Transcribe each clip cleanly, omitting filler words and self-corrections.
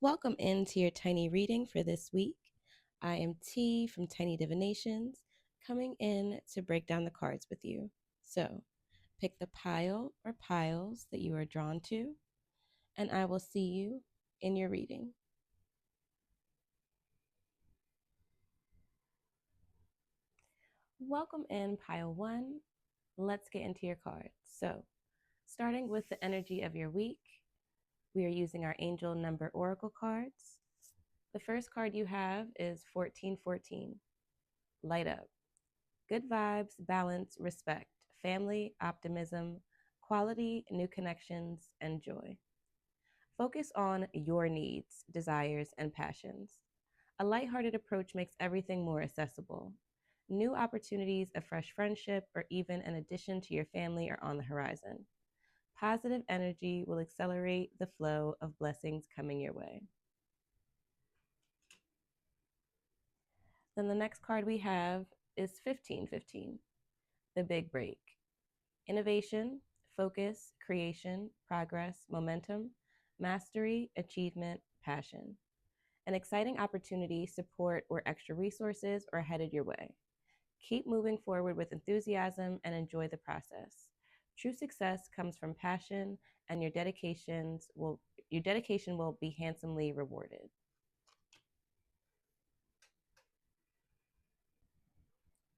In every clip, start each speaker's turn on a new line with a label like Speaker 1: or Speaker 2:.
Speaker 1: Welcome into your tiny reading for this week. I am T from Tiny Divinations, coming in to break down the cards with you. So, pick the pile or piles that you are drawn to, and I will see you in your reading. Welcome in pile one. Let's get into your cards. So, starting with the energy of your week, we are using our angel number oracle cards. The first card you have is 1414. Light up. Good vibes, balance, respect, family, optimism, quality, new connections, and joy. Focus on your needs, desires, and passions. A lighthearted approach makes everything more accessible. New opportunities, a fresh friendship, or even an addition to your family are on the horizon. Positive energy will accelerate the flow of blessings coming your way. Then the next card we have is 1515, the big break. Innovation, focus, creation, progress, momentum, mastery, achievement, passion. An exciting opportunity, support, or extra resources are headed your way. Keep moving forward with enthusiasm and enjoy the process. True success comes from passion, and your dedication will be handsomely rewarded.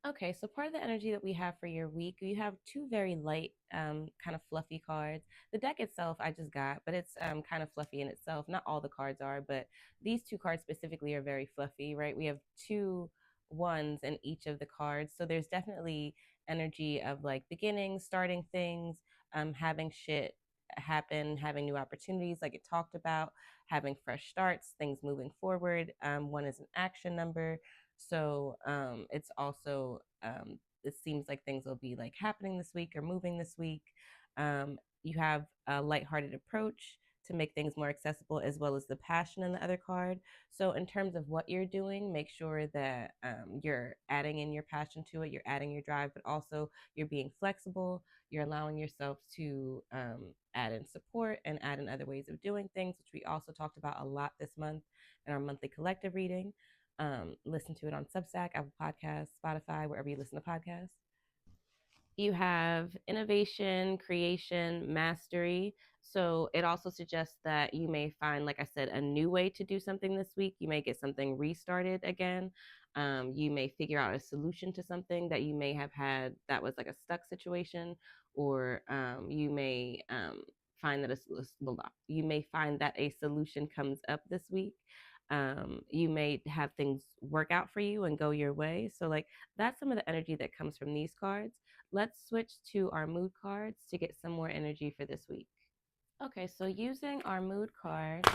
Speaker 1: Okay, so part of the energy that we have for your week, you have two very light, kind of fluffy cards. The deck itself I just got, but it's kind of fluffy in itself. Not all the cards are, but these two cards specifically are very fluffy, right? We have two ones in each of the cards. So there's definitely energy of like beginning, starting things, having shit happen, having new opportunities, like it talked about, having fresh starts, things moving forward. One is an action number, so it's also it seems like things will be like happening this week or moving this week. You have a lighthearted approach to make things more accessible, as well as the passion in the other card. So in terms of what you're doing, make sure that you're adding in your passion to it, you're adding your drive, but also you're being flexible. You're allowing yourself to add in support and add in other ways of doing things, which we also talked about a lot this month in our monthly collective reading. Listen to it on Substack, Apple Podcasts, Spotify, wherever you listen to podcasts. You have innovation, creation, mastery. So it also suggests that you may find, like I said, a new way to do something this week. You may get something restarted again. You may figure out a solution to something that you may have had that was like a stuck situation, or you may find that you may find that a solution comes up this week. You may have things work out for you and go your way. So like that's some of the energy that comes from these cards. Let's switch to our mood cards to get some more energy for this week. Okay, so using our mood card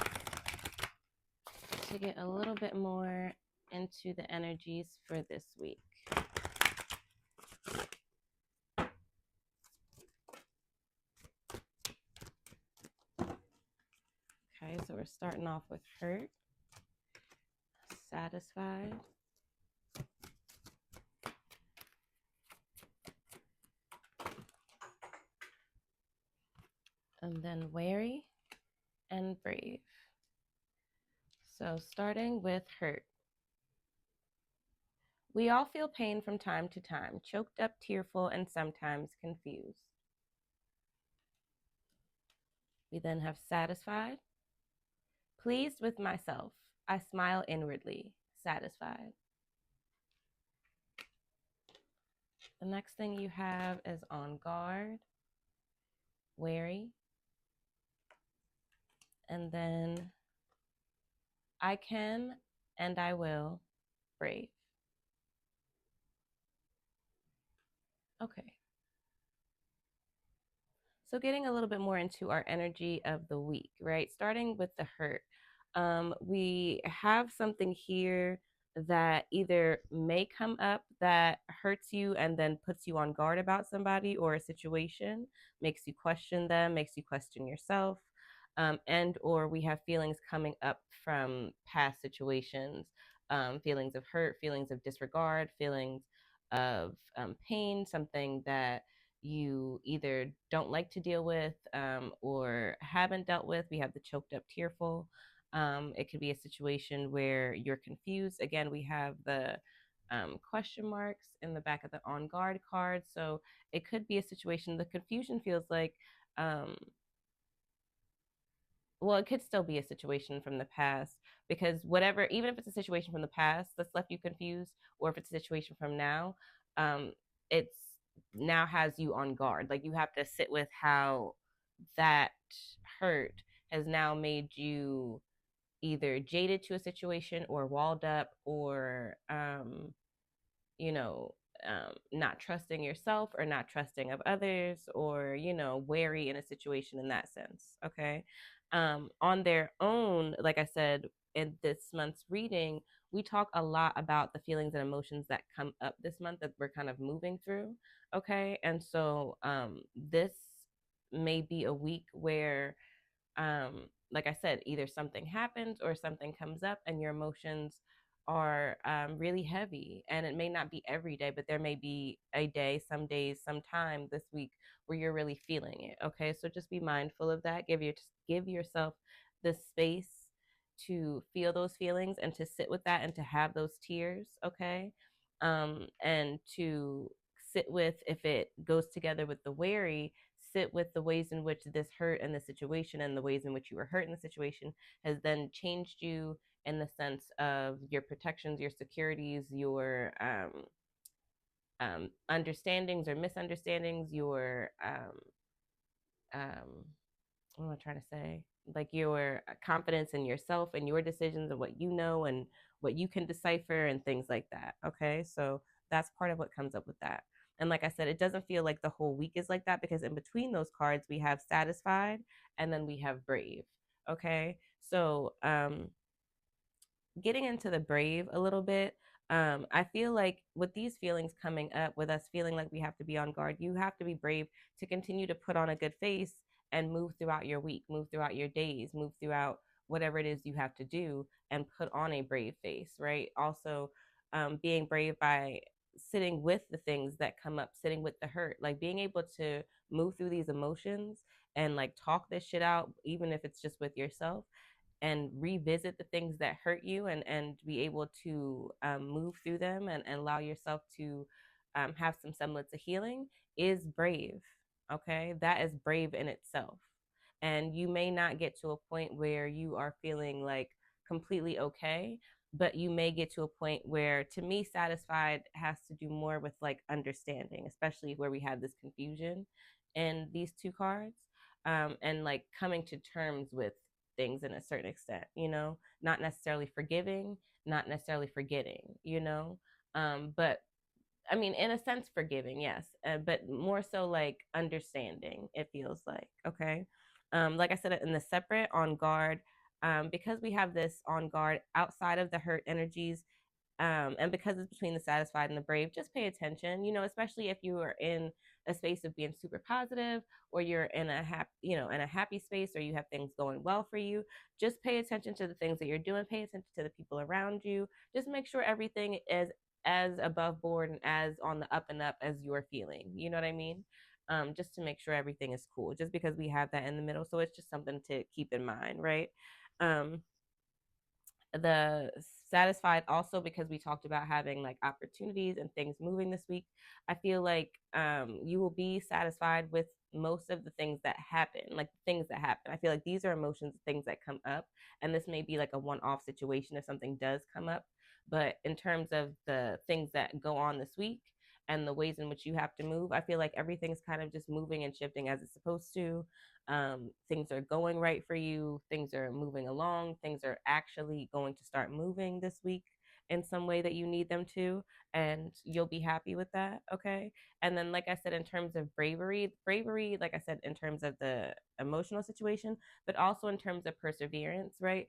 Speaker 1: to get a little bit more into the energies for this week. Okay, so we're starting off with hurt, satisfied, and then wary and brave. So starting with hurt. We all feel pain from time to time, choked up, tearful, and sometimes confused. We then have satisfied. Pleased with myself, I smile inwardly, satisfied. The next thing you have is on guard, wary, and then I can and I will, brave. Okay. So getting a little bit more into our energy of the week, right? Starting with the hurt. We have something here that either may come up that hurts you and then puts you on guard about somebody or a situation, makes you question them, makes you question yourself, and or we have feelings coming up from past situations, feelings of hurt, feelings of disregard, feelings of pain, something that you either don't like to deal with or haven't dealt with. We have the choked up, tearful. It could be a situation where you're confused. Again, we have the question marks in the back of the on guard card. So it could be a situation, the confusion feels like, um, well, it could still be a situation from the past because whatever, even if it's a situation from the past that's left you confused, or if it's a situation from now, um, it's now has you on guard. Like you have to sit with how that hurt has now made you either jaded to a situation or walled up or you know, not trusting yourself or not trusting of others, or, wary in a situation in that sense. Okay. On their own, like I said, in this month's reading, we talk a lot about the feelings and emotions that come up this month that we're kind of moving through. Okay. And so this may be a week where like I said, either something happens or something comes up and your emotions are really heavy. And it may not be every day, but there may be a day, some days, some time this week where you're really feeling it. Okay. So just be mindful of that. Give yourself the space to feel those feelings and to sit with that and to have those tears. Okay. And to sit with, if it goes together with the wary, sit with the ways in which this hurt in the situation and the ways in which you were hurt in the situation has then changed you in the sense of your protections, your securities, your understandings or misunderstandings, your um, what am I trying to say? Like your confidence in yourself and your decisions and what you know and what you can decipher and things like that. Okay. So that's part of what comes up with that. And like I said, it doesn't feel like the whole week is like that because in between those cards, we have satisfied and then we have brave. Okay. So, getting into the brave a little bit, I feel like with these feelings coming up, with us feeling like we have to be on guard, you have to be brave to continue to put on a good face and move throughout your week, move throughout your days, move throughout whatever it is you have to do and put on a brave face, right? Also, being brave by sitting with the things that come up, sitting with the hurt, like being able to move through these emotions and like talk this shit out, even if it's just with yourself, and revisit the things that hurt you, and be able to move through them and allow yourself to have some semblance of healing is brave. Okay. That is brave in itself. And you may not get to a point where you are feeling like completely okay, but you may get to a point where, to me, satisfied has to do more with like understanding, especially where we have this confusion in these two cards, and like coming to terms with things in a certain extent, not necessarily forgiving, not necessarily forgetting, but I mean, in a sense, forgiving, yes, but more so like understanding, it feels like. Okay. Like I said, in the separate on guard, because we have this on guard outside of the hurt energies, and because it's between the satisfied and the brave, just pay attention, especially if you are in a space of being super positive, or you're in a happy space, or you have things going well for you. Just pay attention to the things that you're doing, pay attention to the people around you. Just make sure everything is as above board and as on the up and up as you're feeling. You know what I mean? Just to make sure everything is cool, just because we have that in the middle. So it's just something to keep in mind, right? Um, the satisfied also, because we talked about having like opportunities and things moving this week. I feel like you will be satisfied with most of the things that happen, like things that happen. I feel like these are emotions, things that come up, and this may be like a one-off situation if something does come up. But in terms of the things that go on this week and the ways in which you have to move, I feel like everything's kind of just moving and shifting as it's supposed to. Things are going right for you, things are moving along, things are actually going to start moving this week in some way that you need them to, and you'll be happy with that. Okay. And then, like I said, in terms of bravery, like I said, in terms of the emotional situation, but also in terms of perseverance, right?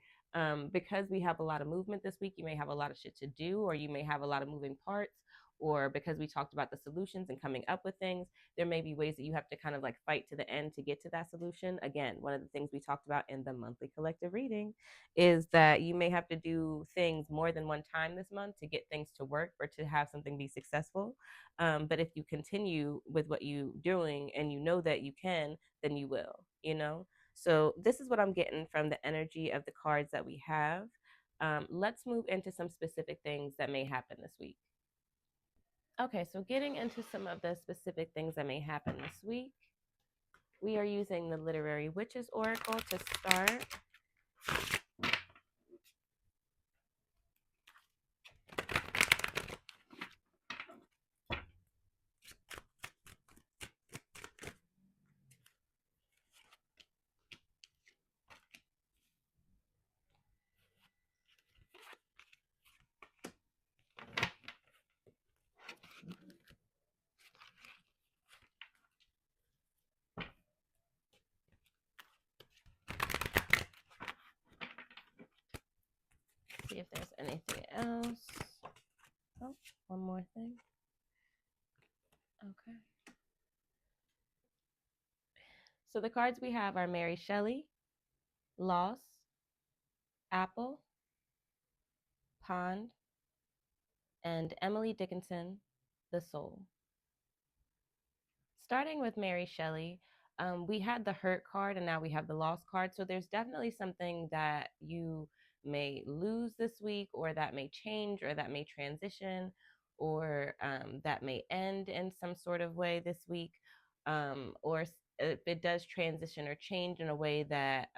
Speaker 1: Because we have a lot of movement this week, you may have a lot of shit to do, or you may have a lot of moving parts, or because we talked about the solutions and coming up with things, there may be ways that you have to kind of like fight to the end to get to that solution. Again, one of the things we talked about in the monthly collective reading is that you may have to do things more than one time this month to get things to work or to have something be successful. But if you continue with what you're doing and you know that you can, then you will, So this is what I'm getting from the energy of the cards that we have. Let's move into some specific things that may happen this week. Okay, so getting into some of the specific things that may happen this week, we are using the Literary Witches Oracle to start. See if there's anything else. Oh, one more thing. Okay. So the cards we have are Mary Shelley, Loss, Apple, Pond, and Emily Dickinson, The Soul. Starting with Mary Shelley, we had the hurt card and now we have the loss card. So there's definitely something that you may lose this week, or that may change, or that may transition, or that may end in some sort of way this week. Or if it does transition or change in a way that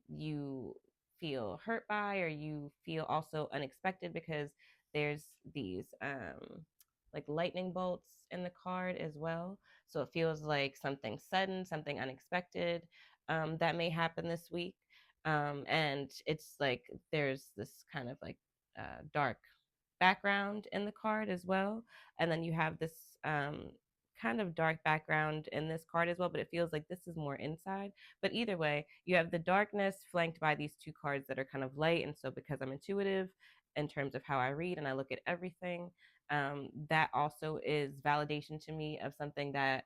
Speaker 1: you feel hurt by, or you feel also unexpected, because there's these like lightning bolts in the card as well. So it feels like something sudden, something unexpected that may happen this week. And it's like there's this kind of like dark background in the card as well. And then you have this kind of dark background in this card as well, but it feels like this is more inside. But either way, you have the darkness flanked by these two cards that are kind of light. And so, because I'm intuitive in terms of how I read and I look at everything, that also is validation to me of something that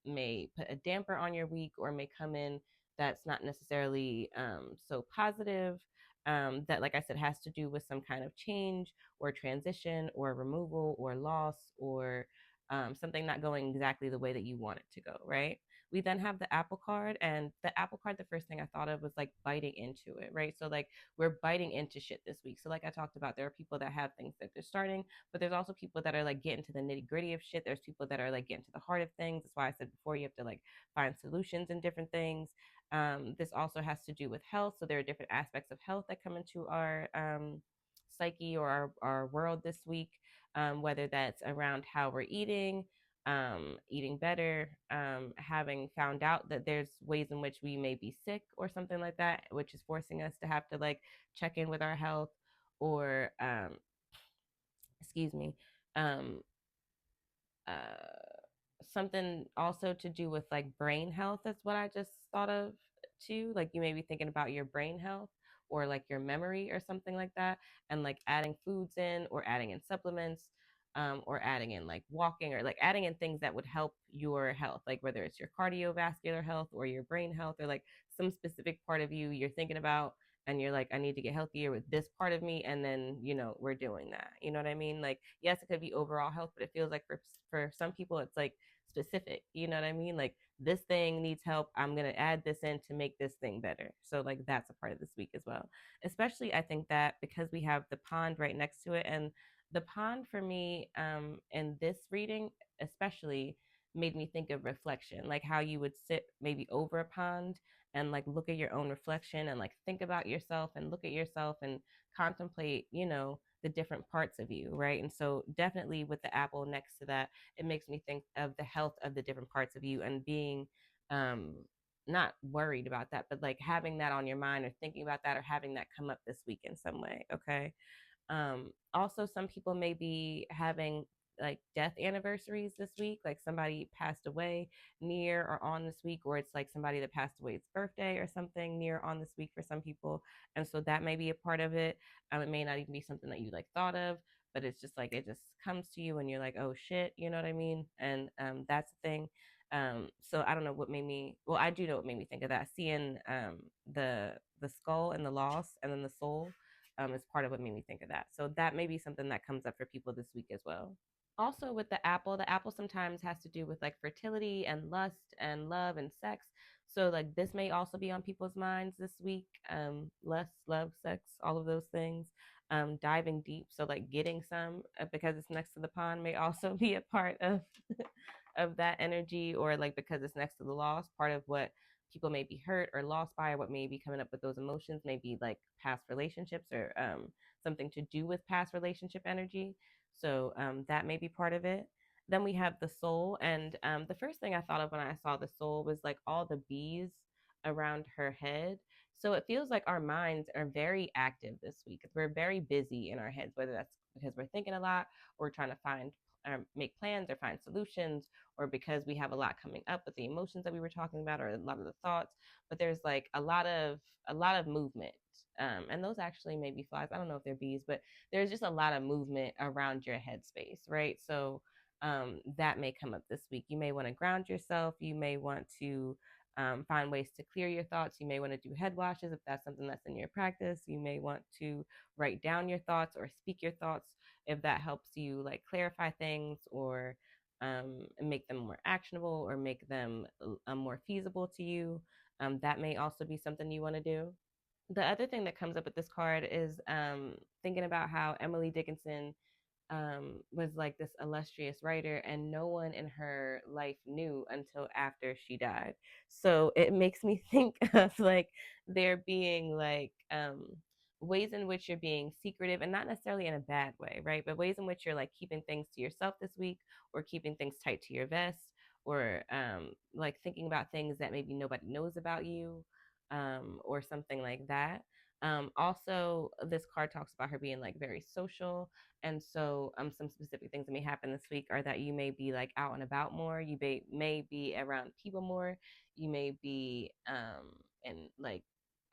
Speaker 1: may put a damper on your week, or may come in that's not necessarily so positive. That, like I said, has to do with some kind of change or transition or removal or loss, or something not going exactly the way that you want it to go, right? We then have the Apple card, and the Apple card, the first thing I thought of was like biting into it, right? So like we're biting into shit this week. So like I talked about, there are people that have things that they're starting, but there's also people that are like getting to the nitty gritty of shit. There's people that are like getting to the heart of things. That's why I said before, you have to like find solutions in different things. This also has to do with health. So there are different aspects of health that come into our psyche, or our world this week, whether that's around how we're eating, eating better, having found out that there's ways in which we may be sick or something like that, which is forcing us to have to like check in with our health, or excuse me, um, something also to do with like brain health. That's what I just thought of too. Like you may be thinking about your brain health, or like your memory or something like that, and like adding foods in, or adding in supplements, or adding in like walking, or like adding in things that would help your health, like whether it's your cardiovascular health or your brain health, or like some specific part of you you're thinking about, and you're like, I need to get healthier with this part of me, and then we're doing that. You know what I mean? Like, yes, it could be overall health, but it feels like for some people it's like specific. You know what I mean? Like, this thing needs help, I'm going to add this in to make this thing better. So like that's a part of this week as well. Especially, I think that because we have the pond right next to it, and the pond for me, in this reading especially, made me think of reflection, like how you would sit maybe over a pond and like look at your own reflection, and like think about yourself and look at yourself and contemplate, the different parts of you, right? And so definitely with the apple next to that, it makes me think of the health of the different parts of you, and being um not worried about that, but like having that on your mind, or thinking about that, or having that come up this week in some way. Okay. Also, some people may be having like death anniversaries this week, like somebody passed away near or on this week, or it's like somebody that passed away's birthday or something near on this week for some people. And so that may be a part of it. It may not even be something that you like thought of, but it's just like it just comes to you and you're like, oh shit, you know what I mean? And that's the thing. So I don't know what made me, well, I do know what made me think of that. Seeing the skull and the loss, and then the soul, is part of what made me think of that. So that may be something that comes up for people this week as well. Also, with the apple sometimes has to do with like fertility and lust and love and sex. So like this may also be on people's minds this week. Less love, sex, all of those things. Diving deep, so like getting some because it's next to the pond may also be a part of of that energy, or like because it's next to the loss, part of what people may be hurt or lost by, or what may be coming up with those emotions may be like past relationships, or something to do with past relationship energy. So that may be part of it. Then we have the soul, and the first thing I thought of when I saw the soul was like all the bees around her head. So it feels like our minds are very active this week. We're very busy in our heads, whether that's because we're thinking a lot, or trying to find make plans or find solutions, or because we have a lot coming up with the emotions that we were talking about, or a lot of the thoughts. But there's like a lot of movement, and those actually may be flies. I don't know if they're bees, but there's just a lot of movement around your headspace, right? So that may come up this week. You may want to ground yourself. You may want to find ways to clear your thoughts. You may want to do head washes if that's something that's in your practice. You may want to write down your thoughts or speak your thoughts if that helps you like clarify things, or make them more actionable, or make them more feasible to you. That may also be something you want to do. The other thing that comes up with this card is thinking about how Emily Dickinson was like this illustrious writer, and no one in her life knew until after she died. So it makes me think of like there being like ways in which you're being secretive, and not necessarily in a bad way, right? But ways in which you're like keeping things to yourself this week, or keeping things tight to your vest, or like thinking about things that maybe nobody knows about you, or something like that. Also, this card talks about her being like very social, and so some specific things that may happen this week are that you may be like out and about more. You may be around people more. You may be in like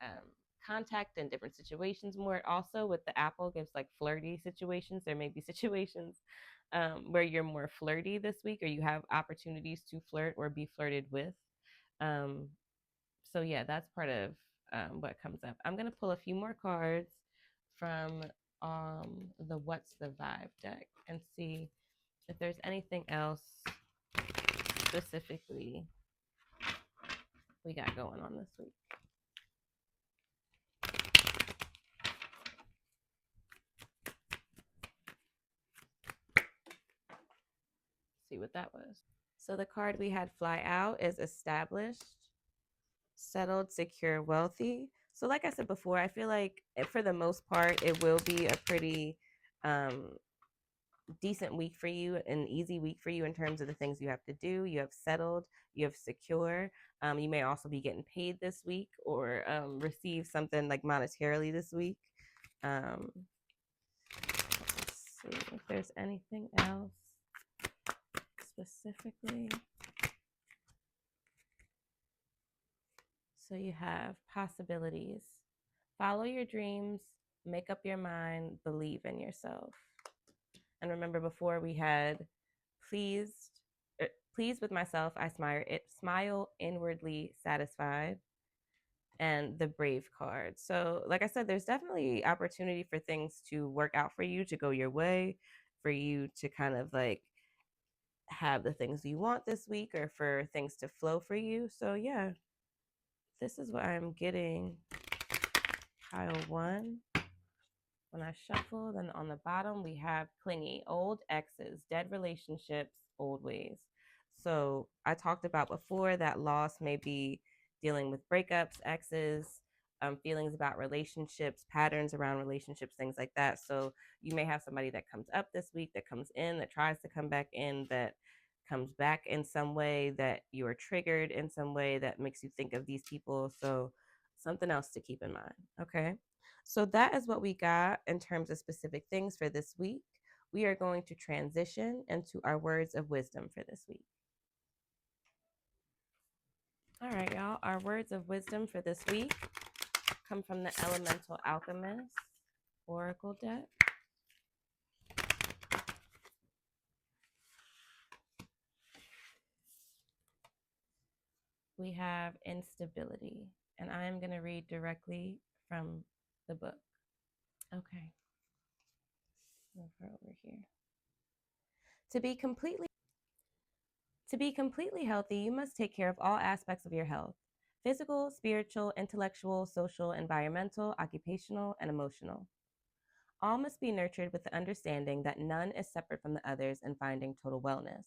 Speaker 1: um, contact in different situations more. Also, with the apple gives like flirty situations. There may be situations where you're more flirty this week, or you have opportunities to flirt or be flirted with. Um, so yeah, that's part of what comes up. I'm gonna pull a few more cards from the What's the Vibe deck and see if there's anything else specifically we got going on this week. See what that was. So the card we had fly out is established, settled, secure, wealthy. So like I said before, I feel like for the most part it will be a pretty um decent week for you, an easy week for you in terms of the things you have to do. You have settled, you have secure. You may also be getting paid this week, or receive something like monetarily this week. Um, let's see if there's anything else specifically. So you have possibilities. Follow your dreams, make up your mind, believe in yourself. And remember, before we had pleased, pleased with myself, I smile inwardly satisfied, and the brave card. So, like I said, there's definitely opportunity for things to work out for you, to go your way, for you to kind of like have the things you want this week, or for things to flow for you. So, yeah, this is what I'm getting. Pile one. When I shuffle, then on the bottom we have clingy, old exes, dead relationships, old ways. So I talked about before that loss may be dealing with breakups, exes, feelings about relationships, patterns around relationships, things like that. So you may have somebody that comes up this week, that comes in, that tries to come back in, that comes back in some way, that you are triggered in some way that makes you think of these people. So something else to keep in mind. Okay. So that is what we got in terms of specific things for this week. We are going to transition into our words of wisdom for this week. All right, y'all. Our words of wisdom for this week come from the Elemental Alchemist Oracle deck. We have instability, and I am going to read directly from the book. Okay. Move her over here. To be completely healthy, you must take care of all aspects of your health. physical, spiritual, intellectual, social, environmental, occupational, and emotional. All must be nurtured with the understanding that none is separate from the others in finding total wellness.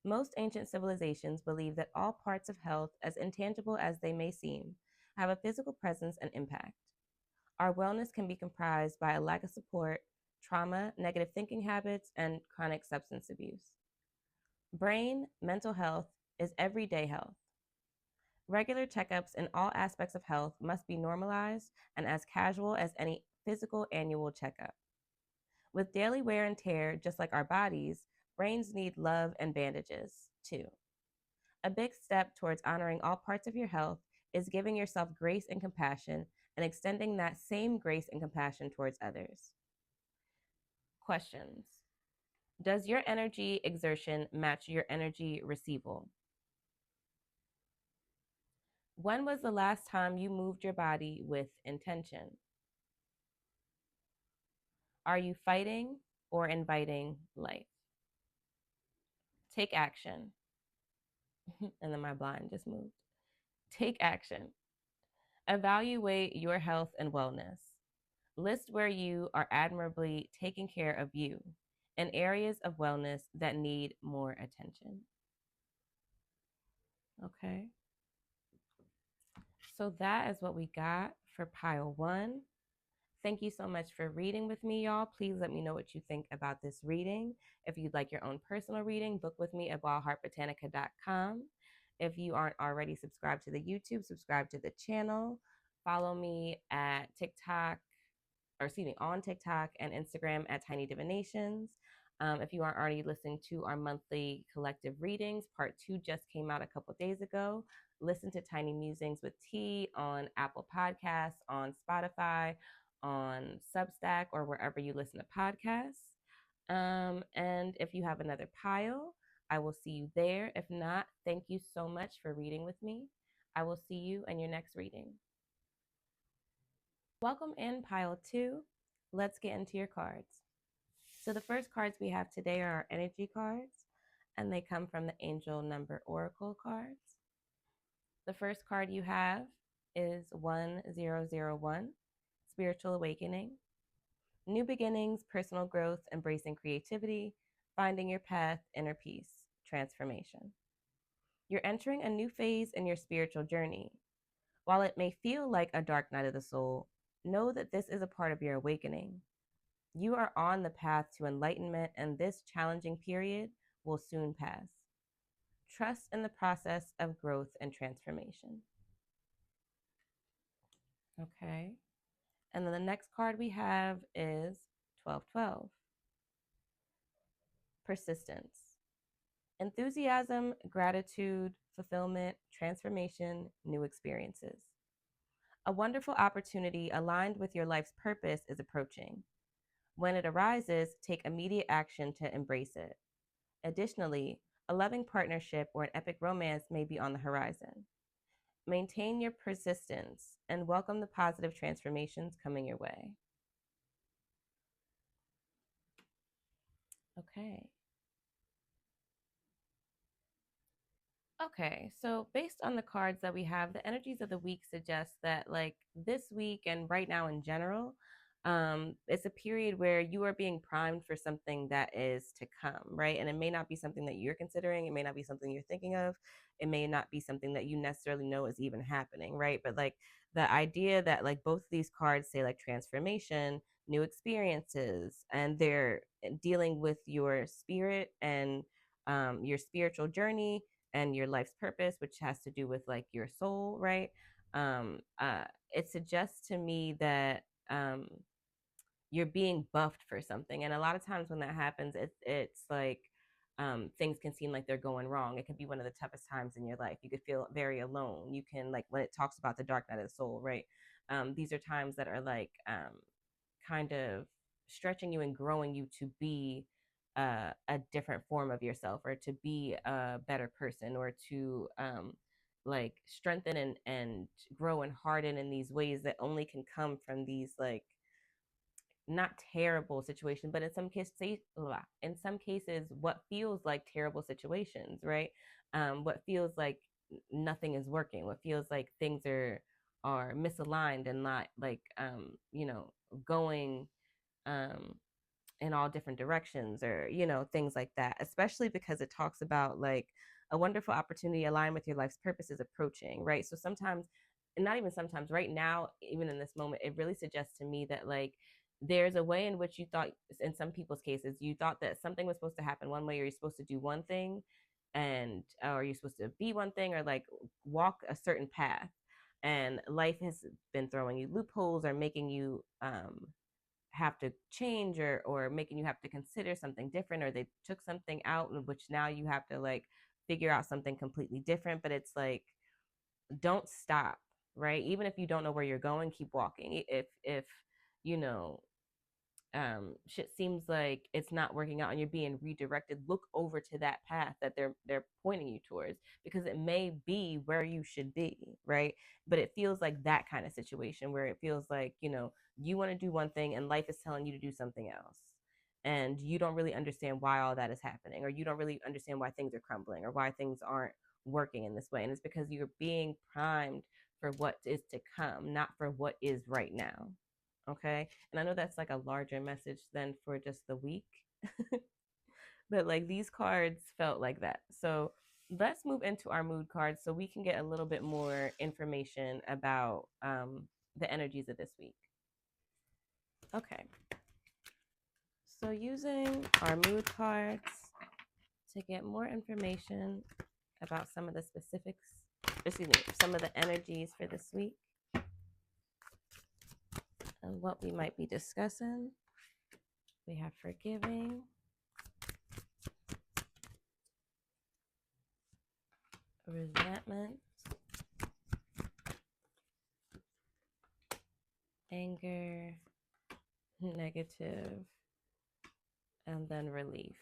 Speaker 1: Most ancient civilizations believe that all parts of health, as intangible as they may seem, have a physical presence and impact. Our wellness can be comprised by a lack of support, trauma, negative thinking habits, and chronic substance abuse. Brain, mental health is everyday health. Regular checkups in all aspects of health must be normalized and as casual as any physical annual checkup. With daily wear and tear, just like our bodies, brains need love and bandages too. A big step towards honoring all parts of your health is giving yourself grace and compassion and extending that same grace and compassion towards others. Questions. Does your energy exertion match your energy receival? When was the last time you moved your body with intention? Are you fighting or inviting life? Take action. And then my blind just moved. Take action. Evaluate your health and wellness. List where you are admirably taking care of you and areas of wellness that need more attention. Okay. So that is what we got for pile one. Thank you so much for reading with me, y'all. Please let me know what you think about this reading. If you'd like your own personal reading, book with me at wildheartbotanica.com. If you aren't already subscribed to the YouTube, subscribe to the channel. Follow me at TikTok, or excuse me, on TikTok and Instagram at Tiny Divinations. If you aren't already listening to our monthly collective readings, part two just came out a couple days ago. Listen to Tiny Musings with T on Apple Podcasts, on Spotify, on Substack, or wherever you listen to podcasts. And if you have another pile, I will see you there. If not, thank you so much for reading with me. I will see you in your next reading. Welcome in pile two. Let's get into your cards. So the first cards we have today are our energy cards, and they come from the Angel Number Oracle cards. The first card you have is 1001, Spiritual Awakening. New beginnings, personal growth, embracing creativity, finding your path, inner peace, transformation. You're entering a new phase in your spiritual journey. While it may feel like a dark night of the soul, know that this is a part of your awakening. You are on the path to enlightenment, and this challenging period will soon pass. Trust in the process of growth and transformation. Okay. And then the next card we have is 1212. Persistence. Enthusiasm, gratitude, fulfillment, transformation, new experiences. A wonderful opportunity aligned with your life's purpose is approaching. When it arises, take immediate action to embrace it. Additionally, a loving partnership or an epic romance may be on the horizon. Maintain your persistence and welcome the positive transformations coming your way. Okay. Okay, so based on the cards that we have, the energies of the week suggest that, like, this week and right now in general, it's a period where you are being primed for something that is to come, right? And it may not be something that you're considering, it may not be something you're thinking of, it may not be something that you necessarily know is even happening, right? But like the idea that, like, both of these cards say like transformation, new experiences, and they're dealing with your spirit and your spiritual journey and your life's purpose, which has to do with like your soul, right? It suggests to me that you're being buffed for something, and a lot of times when that happens, it's like things can seem like they're going wrong. It can be one of the toughest times in your life. You could feel very alone. You can, like, when it talks about the dark night of the soul, right? These are times that are like kind of stretching you and growing you to be a different form of yourself, or to be a better person, or to like strengthen and grow and harden in these ways that only can come from these, like, not terrible situations, but in some cases what feels like terrible situations, right? What feels like nothing is working, what feels like things are misaligned and not like going um in all different directions, or things like that, especially because it talks about like a wonderful opportunity aligned with your life's purpose is approaching, right? So sometimes, and not even sometimes, right now, even in this moment, it really suggests to me that like there's a way in which you thought, in some people's cases, you thought that something was supposed to happen one way, or you're supposed to do one thing, and or you're supposed to be one thing, or like walk a certain path, and life has been throwing you loopholes, or making you have to change, or making you have to consider something different, or they took something out in which now you have to like figure out something completely different. But it's like, don't stop, right? Even if you don't know where you're going, keep walking. If you know shit seems like it's not working out and you're being redirected, look over to that path that they're pointing you towards, because it may be where you should be, right? But it feels like that kind of situation where it feels like, you want to do one thing and life is telling you to do something else, and you don't really understand why all that is happening, or you don't really understand why things are crumbling, or why things aren't working in this way. And it's because you're being primed for what is to come, not for what is right now. Okay. And I know that's like a larger message than for just the week, but like these cards felt like that. So let's move into our mood cards so we can get a little bit more information about the energies of this week. Okay. So using our mood cards to get more information about some of the specifics, some of the energies for this week and what we might be discussing. We have forgiving, resentment, anger, negative, and then relief.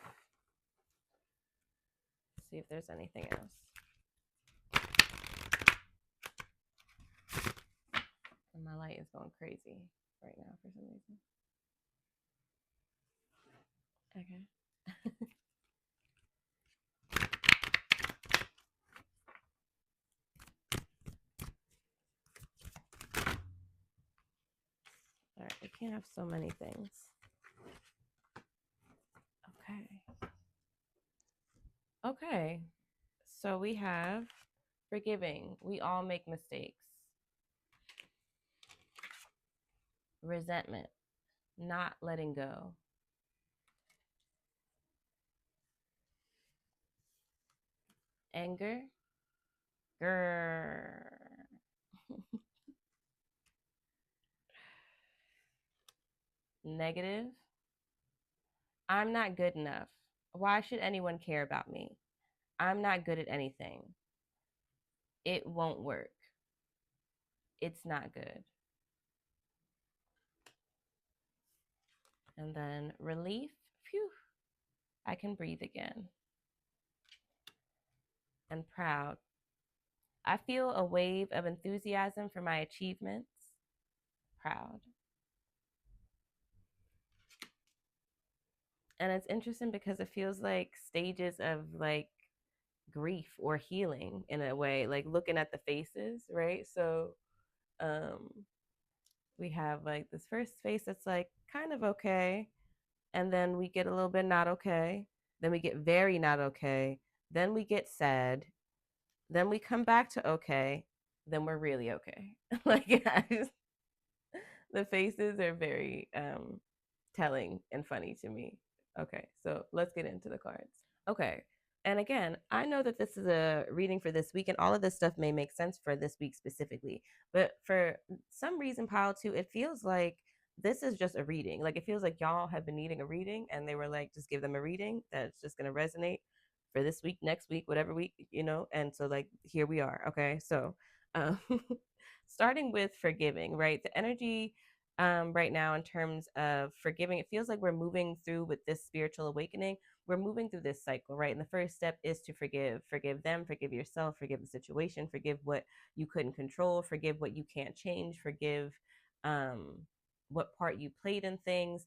Speaker 1: See if there's anything else. And my light is going crazy right now for some reason. Okay. All right, we can't have so many things. Okay. Okay. So we have forgiving. We all make mistakes. Resentment. Not letting go. Anger. Grrr. Negative. I'm not good enough. Why should anyone care about me? I'm not good at anything. It won't work. It's not good. And then relief. Phew. I can breathe again. And proud. I feel a wave of enthusiasm for my achievements. Proud. And it's interesting because it feels like stages of like grief or healing in a way, like looking at the faces, right? So um we have like this first face that's like kind of okay, and then we get a little bit not okay, then we get very not okay, then we get sad, then we come back to okay, then we're really okay. Like the faces are very telling and funny to me. Okay, so let's get into the cards. Okay. And again, I know that this is a reading for this week, and all of this stuff may make sense for this week specifically. But for some reason, Pile 2, it feels like this is just a reading. Like it feels like y'all have been needing a reading, and they were like, just give them a reading that's just going to resonate for this week, next week, whatever week, And so, like, here we are. Okay. So, um, starting with forgiving, right? The energy right now in terms of forgiving, it feels like we're moving through with this spiritual awakening. We're moving through this cycle, right? And the first step is to forgive them, forgive yourself, forgive the situation, forgive what you couldn't control, forgive what you can't change, forgive what part you played in things.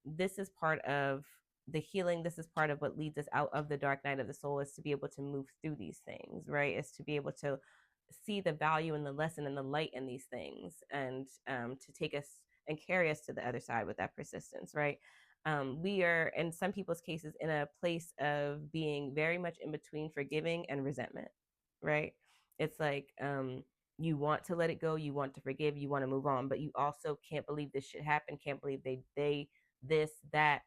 Speaker 1: This is part of the healing, this is part of what leads us out of the dark night of the soul, is to be able to move through these things, right? Is to be able to see the value and the lesson and the light in these things, and to take us and carry us to the other side with that persistence, right? We are, in some people's cases, in a place of being very much in between forgiving and resentment, right? It's like, you want to let it go, you want to forgive, you want to move on, but you also can't believe this shit happened, can't believe they this, that,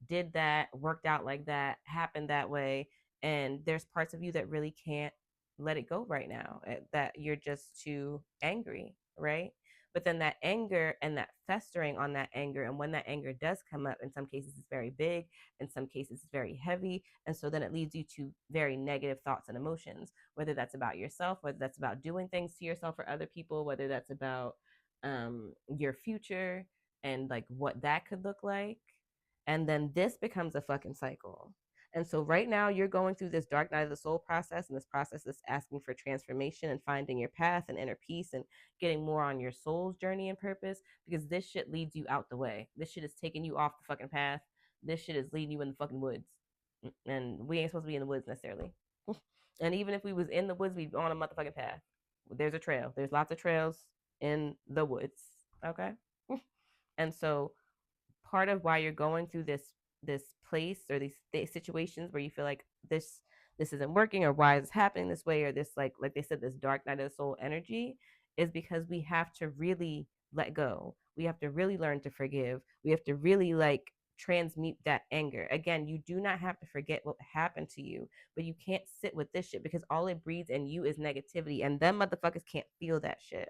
Speaker 1: did that, worked out like that, happened that way. And there's parts of you that really can't let it go right now, that you're just too angry, right? But then that anger and that festering on that anger, and when that anger does come up, in some cases it's very big, in some cases it's very heavy, and so then it leads you to very negative thoughts and emotions, whether that's about yourself, whether that's about doing things to yourself or other people, whether that's about your future and like what that could look like. And then this becomes a fucking cycle. And so right now you're going through this dark night of the soul process, and this process is asking for transformation and finding your path and inner peace and getting more on your soul's journey and purpose, because this shit leads you out the way. This shit is taking you off the fucking path. This shit is leading you in the fucking woods. And we ain't supposed to be in the woods necessarily. And even if we was in the woods, we'd be on a motherfucking path. There's a trail. There's lots of trails in the woods. Okay. And so part of why you're going through this place or these situations where you feel like this isn't working, or why is it happening this way, or this, like they said, this dark night of the soul energy, is because we have to really let go. We have to really learn to forgive. We have to really like transmute that anger. Again, you do not have to forget what happened to you, but you can't sit with this shit, because all it breeds in you is negativity, and them motherfuckers can't feel that shit.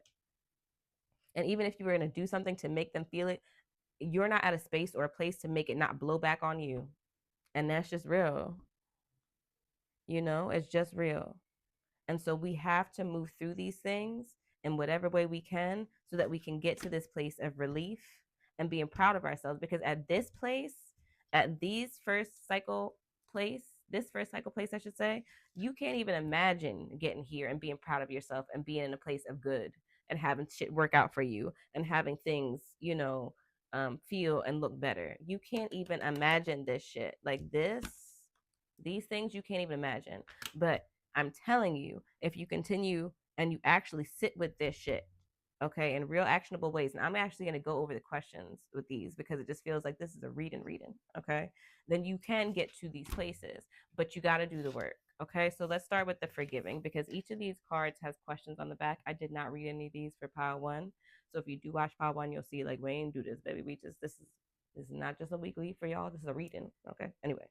Speaker 1: And even if you were going to do something to make them feel it, you're not at a space or a place to make it not blow back on you. And that's just real. It's just real. And so we have to move through these things in whatever way we can, so that we can get to this place of relief and being proud of ourselves. Because at this place, at these this first cycle place, I should say, you can't even imagine getting here and being proud of yourself and being in a place of good and having shit work out for you and having things, feel and look better. You can't even imagine this shit. Like these things you can't even imagine. But I'm telling you, if you continue and you actually sit with this shit, okay, in real actionable ways, and I'm actually going to go over the questions with these, because it just feels like this is a reading, okay, then you can get to these places, but you got to do the work. Okay, so let's start with the forgiving, because each of these cards has questions on the back. I did not read any of these for pile one. So if you do watch pile one, you'll see like, we ain't do this, baby. This is not just a weekly for y'all. This is a reading. Okay. Anyway,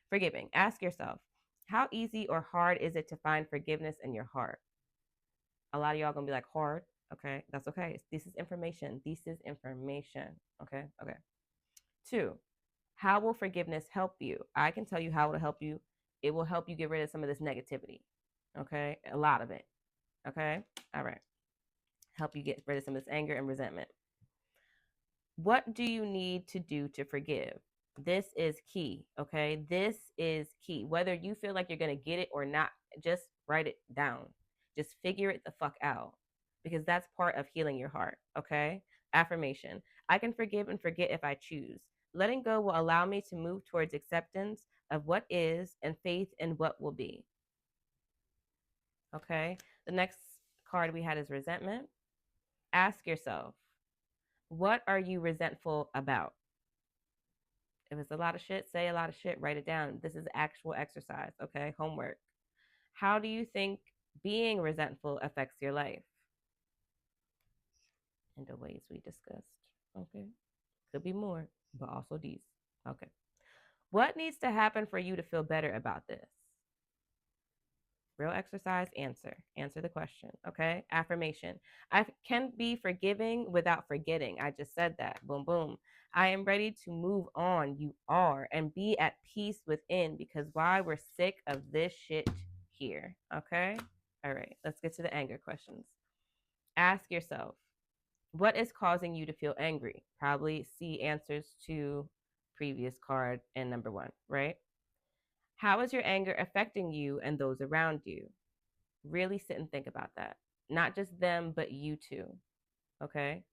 Speaker 1: forgiving. Ask yourself, how easy or hard is it to find forgiveness in your heart? A lot of y'all gonna be like, hard. Okay, that's okay. This is information. This is information. Okay. Okay. 2, how will forgiveness help you? I can tell you how it'll help you. It will help you get rid of some of this negativity. Okay, a lot of it. Okay. All right. Help you get rid of some of this anger and resentment. What do you need to do to forgive? This is key. Okay. This is key. Whether you feel like you're going to get it or not, just write it down. Just figure it the fuck out, because that's part of healing your heart. Okay. Affirmation: I can forgive and forget if I choose. Letting go will allow me to move towards acceptance of what is and faith in what will be. Okay. The next card we had is resentment. Ask yourself, what are you resentful about? If it's a lot of shit, say a lot of shit, write it down. This is actual exercise, okay? Homework. How do you think being resentful affects your life? In the ways we discussed, okay? Could be more, but also these, okay? What needs to happen for you to feel better about this? Real exercise, answer the question. Okay. Affirmation: I can be forgiving without forgetting. I just said that. Boom, boom. I am ready to move on. You are. And be at peace within, because why? We're sick of this shit here. Okay. All right, let's get to the anger questions. Ask yourself, what is causing you to feel angry? Probably see answers to previous card and number 1, right? How is your anger affecting you and those around you? Really sit and think about that. Not just them, but you too. Okay.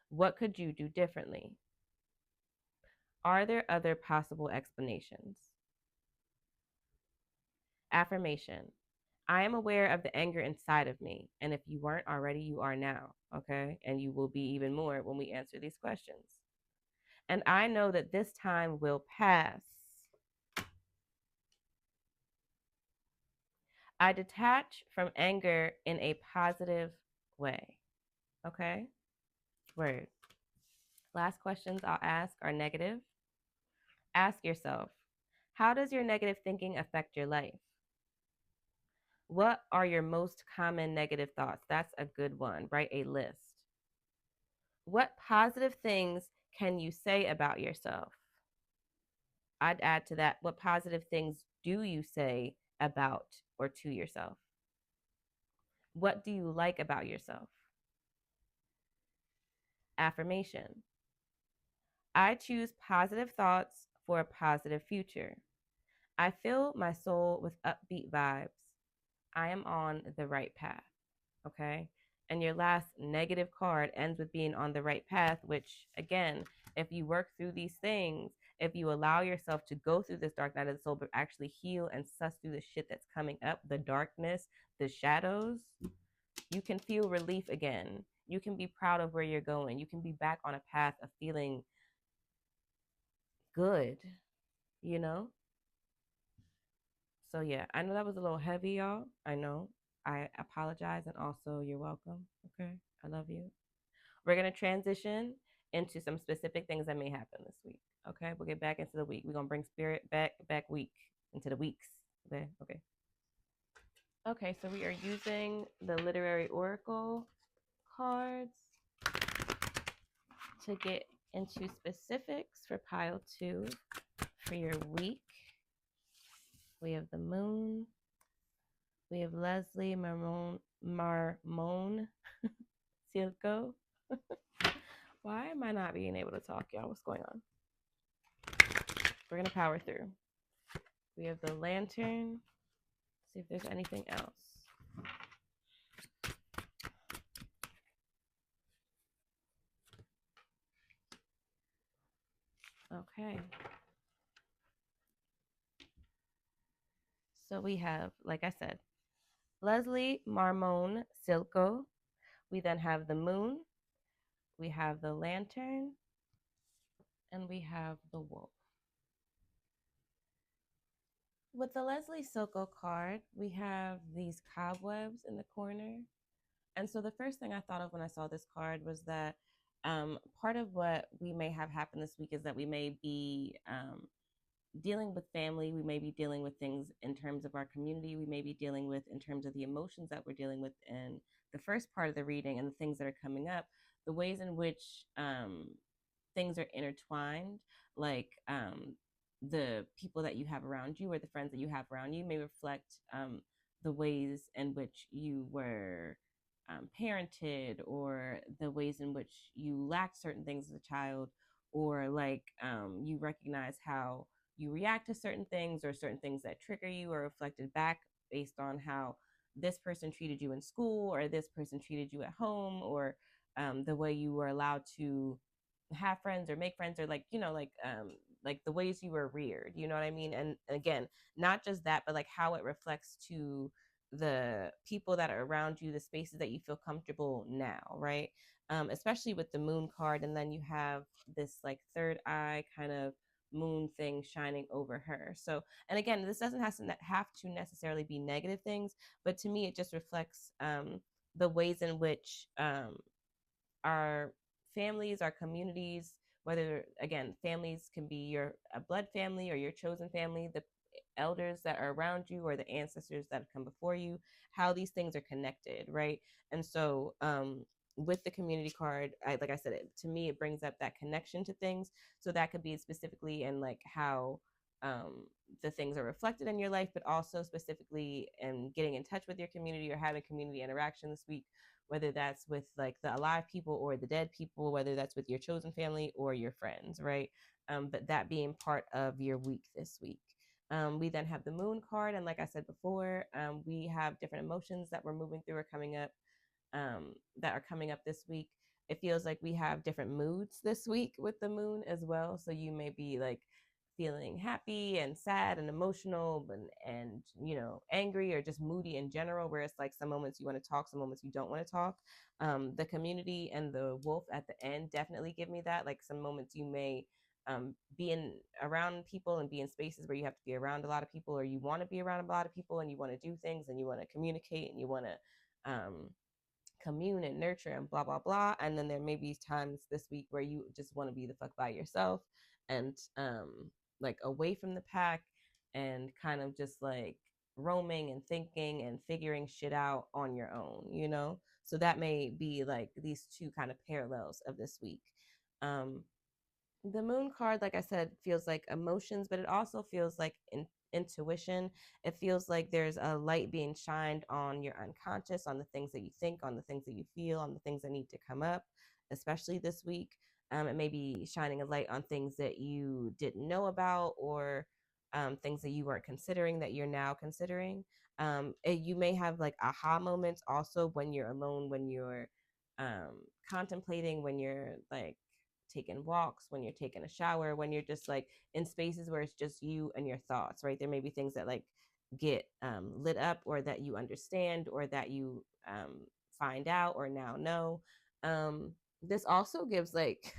Speaker 1: What could you do differently? Are there other possible explanations? Affirmation. I am aware of the anger inside of me. And if you weren't already, you are now. Okay. And you will be even more when we answer these questions. And I know that this time will pass. I detach from anger in a positive way. Okay. Word. Last questions I'll ask are negative. Ask yourself, how does your negative thinking affect your life? What are your most common negative thoughts? That's a good one. Write a list. What positive things can you say about yourself? I'd add to that, what positive things do you say about or to yourself? What do you like about yourself? Affirmation. I choose positive thoughts for a positive future. I fill my soul with upbeat vibes. I am on the right path. Okay. And your last negative card ends with being on the right path, which, again, if you work through these things, if you allow yourself to go through this dark night of the soul, but actually heal and suss through the shit that's coming up, the darkness, the shadows, you can feel relief again. You can be proud of where you're going. You can be back on a path of feeling good, you know? So, yeah, I know that was a little heavy, y'all. I know. I apologize. And also, you're welcome. Okay. I love you. We're going to transition into some specific things that may happen this week. Okay. We'll get back into the week. We're going to bring spirit back week into the weeks. Okay. Okay. Okay. So we are using the literary oracle cards to get into specifics for pile 2 for your week. We have the moon. We have Leslie Marmon Silco. Why am I not being able to talk, y'all? What's going on? We're going to power through. We have the lantern. See if there's anything else. Okay. So we have, like I said, Leslie Marmon Silco. We then have the moon. We have the lantern. And we have the wolf. With the Leslie Silco card, we have these cobwebs in the corner. And so the first thing I thought of when I saw this card was that part of what we may have happen this week is that we may be dealing with family. We may be dealing with things in terms of our community. We may be dealing with in terms of the emotions that we're dealing with in the first part of the reading and the things that are coming up, the ways in which things are intertwined, like the people that you have around you or the friends that you have around you may reflect the ways in which you were parented, or the ways in which you lacked certain things as a child, or like you recognize how you react to certain things, or certain things that trigger you are reflected back based on how this person treated you in school, or this person treated you at home, or the way you were allowed to have friends or make friends, or like the ways you were reared, you know what I mean? And again, not just that, but like how it reflects to the people that are around you, the spaces that you feel comfortable now, right? Especially with the moon card, and then you have this like third eye kind of moon thing shining over her. So, and again, this doesn't have to necessarily be negative things, but to me, it just reflects the ways in which our families, our communities, whether, again, families can be your a blood family or your chosen family, the elders that are around you or the ancestors that have come before you, how these things are connected, right? And so with the community card, like I said, to me, it brings up that connection to things. So that could be specifically in like how the things are reflected in your life, but also specifically in getting in touch with your community or having community interaction this week, whether that's with like the alive people or the dead people, whether that's with your chosen family or your friends, right? But that being part of your week this week. We then have the moon card. And like I said before, we have different emotions that we're moving through or coming up, that are coming up this week. it feels like we have different moods this week with the moon as well. So you may be like feeling happy and sad and emotional and angry or just moody in general, where it's like some moments you want to talk, some moments you don't want to talk. The community and the wolf at the end definitely give me that. Like some moments you may be in around people and be in spaces where you have to be around a lot of people, or you want to be around a lot of people and you want to do things and you want to communicate and you want to commune and nurture and blah blah blah. And then there may be times this week where you just want to be the fuck by yourself and like away from the pack and kind of just like roaming and thinking and figuring shit out on your own, so that may be like these two kind of parallels of this week. The moon card, like I said, feels like emotions, but it also feels like intuition. It feels like there's a light being shined on your unconscious, on the things that you think, on the things that you feel, on the things that need to come up, especially this week. It may be shining a light on things that you didn't know about, or things that you weren't considering that you're now considering. You may have like aha moments also when you're alone, when you're contemplating, when you're like taking walks, when you're taking a shower, when you're just like in spaces where it's just you and your thoughts, right? There may be things that like get lit up, or that you understand, or that you find out or now know. This also gives like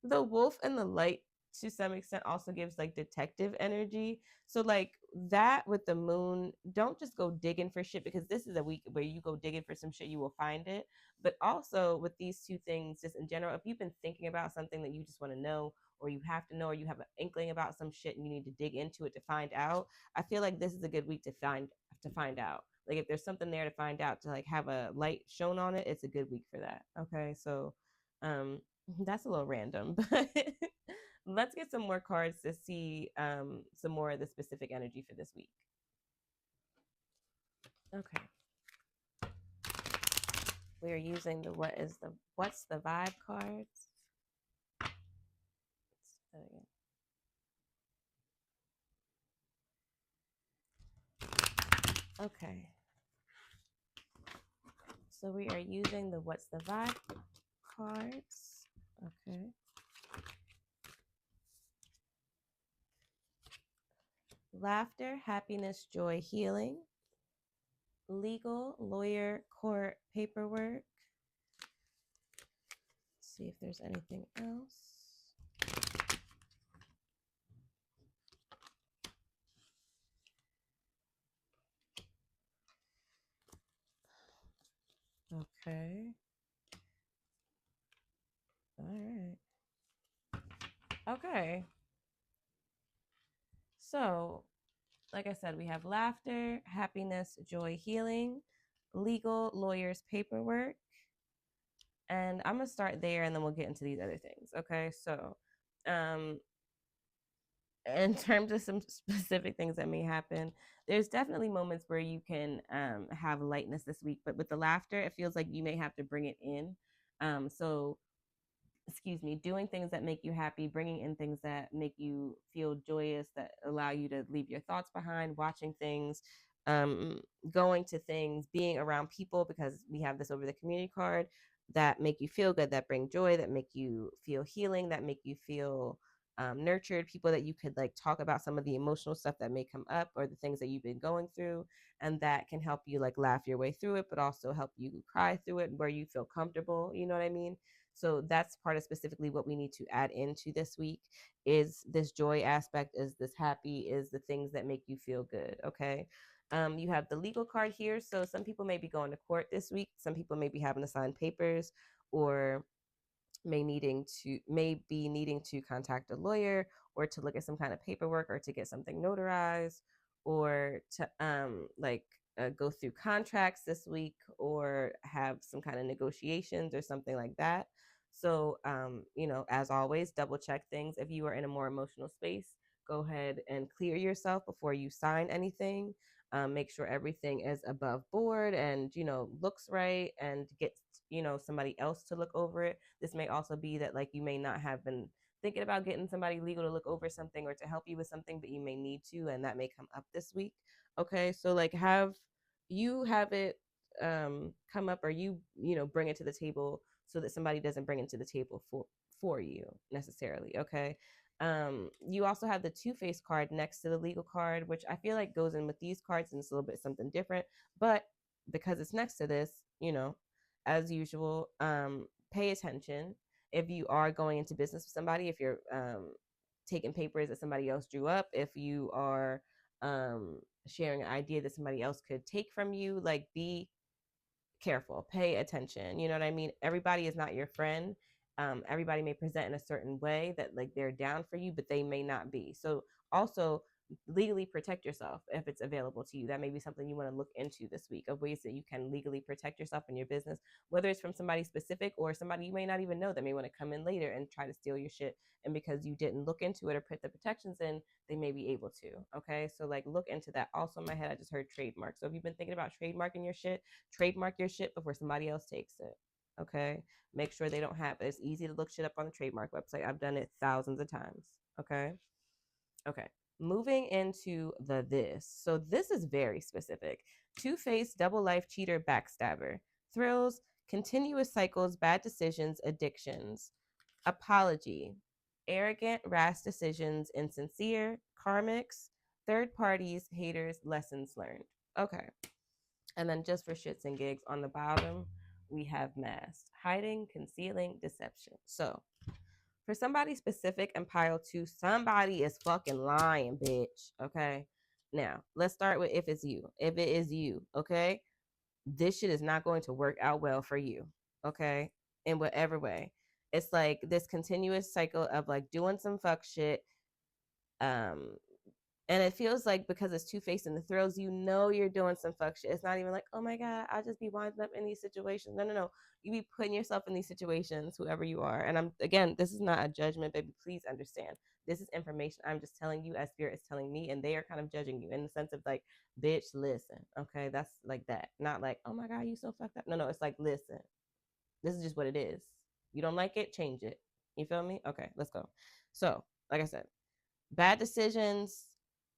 Speaker 1: the wolf and the light to some extent also gives like detective energy. So like that with the moon, don't just go digging for shit, because this is a week where you go digging for some shit, you will find it. But also with these two things, just in general, if you've been thinking about something that you just want to know, or you have to know, or you have an inkling about some shit and you need to dig into it to find out, I feel like this is a good week to find out. Like if there's something there to find out, to like have a light shown on it, it's a good week for that. Okay, so um that's a little random, but let's get some more cards to see some more of the specific energy for this week. Okay. We are using the what's the vibe cards. Okay. So we are using the what's the vibe cards. Okay. Laughter, happiness, joy, healing. Legal, lawyer, court, paperwork. Let's see if there's anything else. Okay. All right. Okay. So, like I said, we have laughter, happiness, joy, healing, legal, lawyers, paperwork. And I'm going to start there and then we'll get into these other things. Okay. So, um, in terms of some specific things that may happen, there's definitely moments where you can have lightness this week, but with the laughter, it feels like you may have to bring it in. So excuse me, doing things that make you happy, bringing in things that make you feel joyous, that allow you to leave your thoughts behind, watching things, um, going to things, being around people, because we have this over the community card, that make you feel good, that bring joy, that make you feel healing, that make you feel nurtured, people that you could like talk about some of the emotional stuff that may come up, or the things that you've been going through, and that can help you like laugh your way through it, but also help you cry through it where you feel comfortable, you know what I mean? So that's part of specifically what we need to add into this week, is this joy aspect, is this happy, is the things that make you feel good. Okay. You have the legal card here. So some people may be going to court this week. Some people may be having to sign papers, or may be needing to contact a lawyer, or to look at some kind of paperwork, or to get something notarized, or to go through contracts this week, or have some kind of negotiations or something like that. So as always, double check things. If you are in a more emotional space, go ahead and clear yourself before you sign anything. Make sure everything is above board and looks right, and get somebody else to look over it. This may also be that like you may not have been thinking about getting somebody legal to look over something or to help you with something, but you may need to, and that may come up this week. Okay, so like have it come up, or bring it to the table so that somebody doesn't bring it to the table for you necessarily. Okay. You also have the two-faced card next to the legal card, which I feel like goes in with these cards, and it's a little bit something different. But because it's next to this, as usual, pay attention if you are going into business with somebody, if you're taking papers that somebody else drew up, if you are sharing an idea that somebody else could take from you, like, be careful, pay attention. You know what I mean? Everybody is not your friend. Everybody may present in a certain way that, like, they're down for you, but they may not be. So also legally protect yourself if it's available to you. That may be something you want to look into this week, of ways that you can legally protect yourself in your business, whether it's from somebody specific or somebody you may not even know that may want to come in later and try to steal your shit. And because you didn't look into it or put the protections in, they may be able to. Okay. So, like, look into that. Also, in my head, I just heard trademark. So if you've been thinking about trademarking your shit, trademark your shit before somebody else takes it. Okay. Make sure they don't have it. It's easy to look shit up on the trademark website. I've done it thousands of times. Okay. Okay. Moving into this. So this is very specific. Two-faced, double life cheater, backstabber. Thrills, continuous cycles, bad decisions, addictions. Apology. Arrogant, rash decisions, insincere, karmics, third parties, haters, lessons learned. Okay. And then just for shits and gigs on the bottom, we have masked, hiding, concealing, deception. So for somebody specific and pile two, somebody is fucking lying, bitch. Okay. Now let's start with if it's you. If it is you, okay, this shit is not going to work out well for you. Okay. In whatever way. It's like this continuous cycle of, like, doing some fuck shit, um, and it feels like, because it's two-faced and the thrills, you're doing some fuck shit. It's not even like, oh my God, I'll just be winding up in these situations. No, no, no. You be putting yourself in these situations, whoever you are. And again, this is not a judgment, baby. Please understand. This is information I'm just telling you as spirit is telling me, and they are kind of judging you in the sense of, like, bitch, listen. Okay. That's like that. Not like, oh my God, you so fucked up. No, no. It's like, listen, this is just what it is. You don't like it, change it. You feel me? Okay, let's go. So, like I said, bad decisions,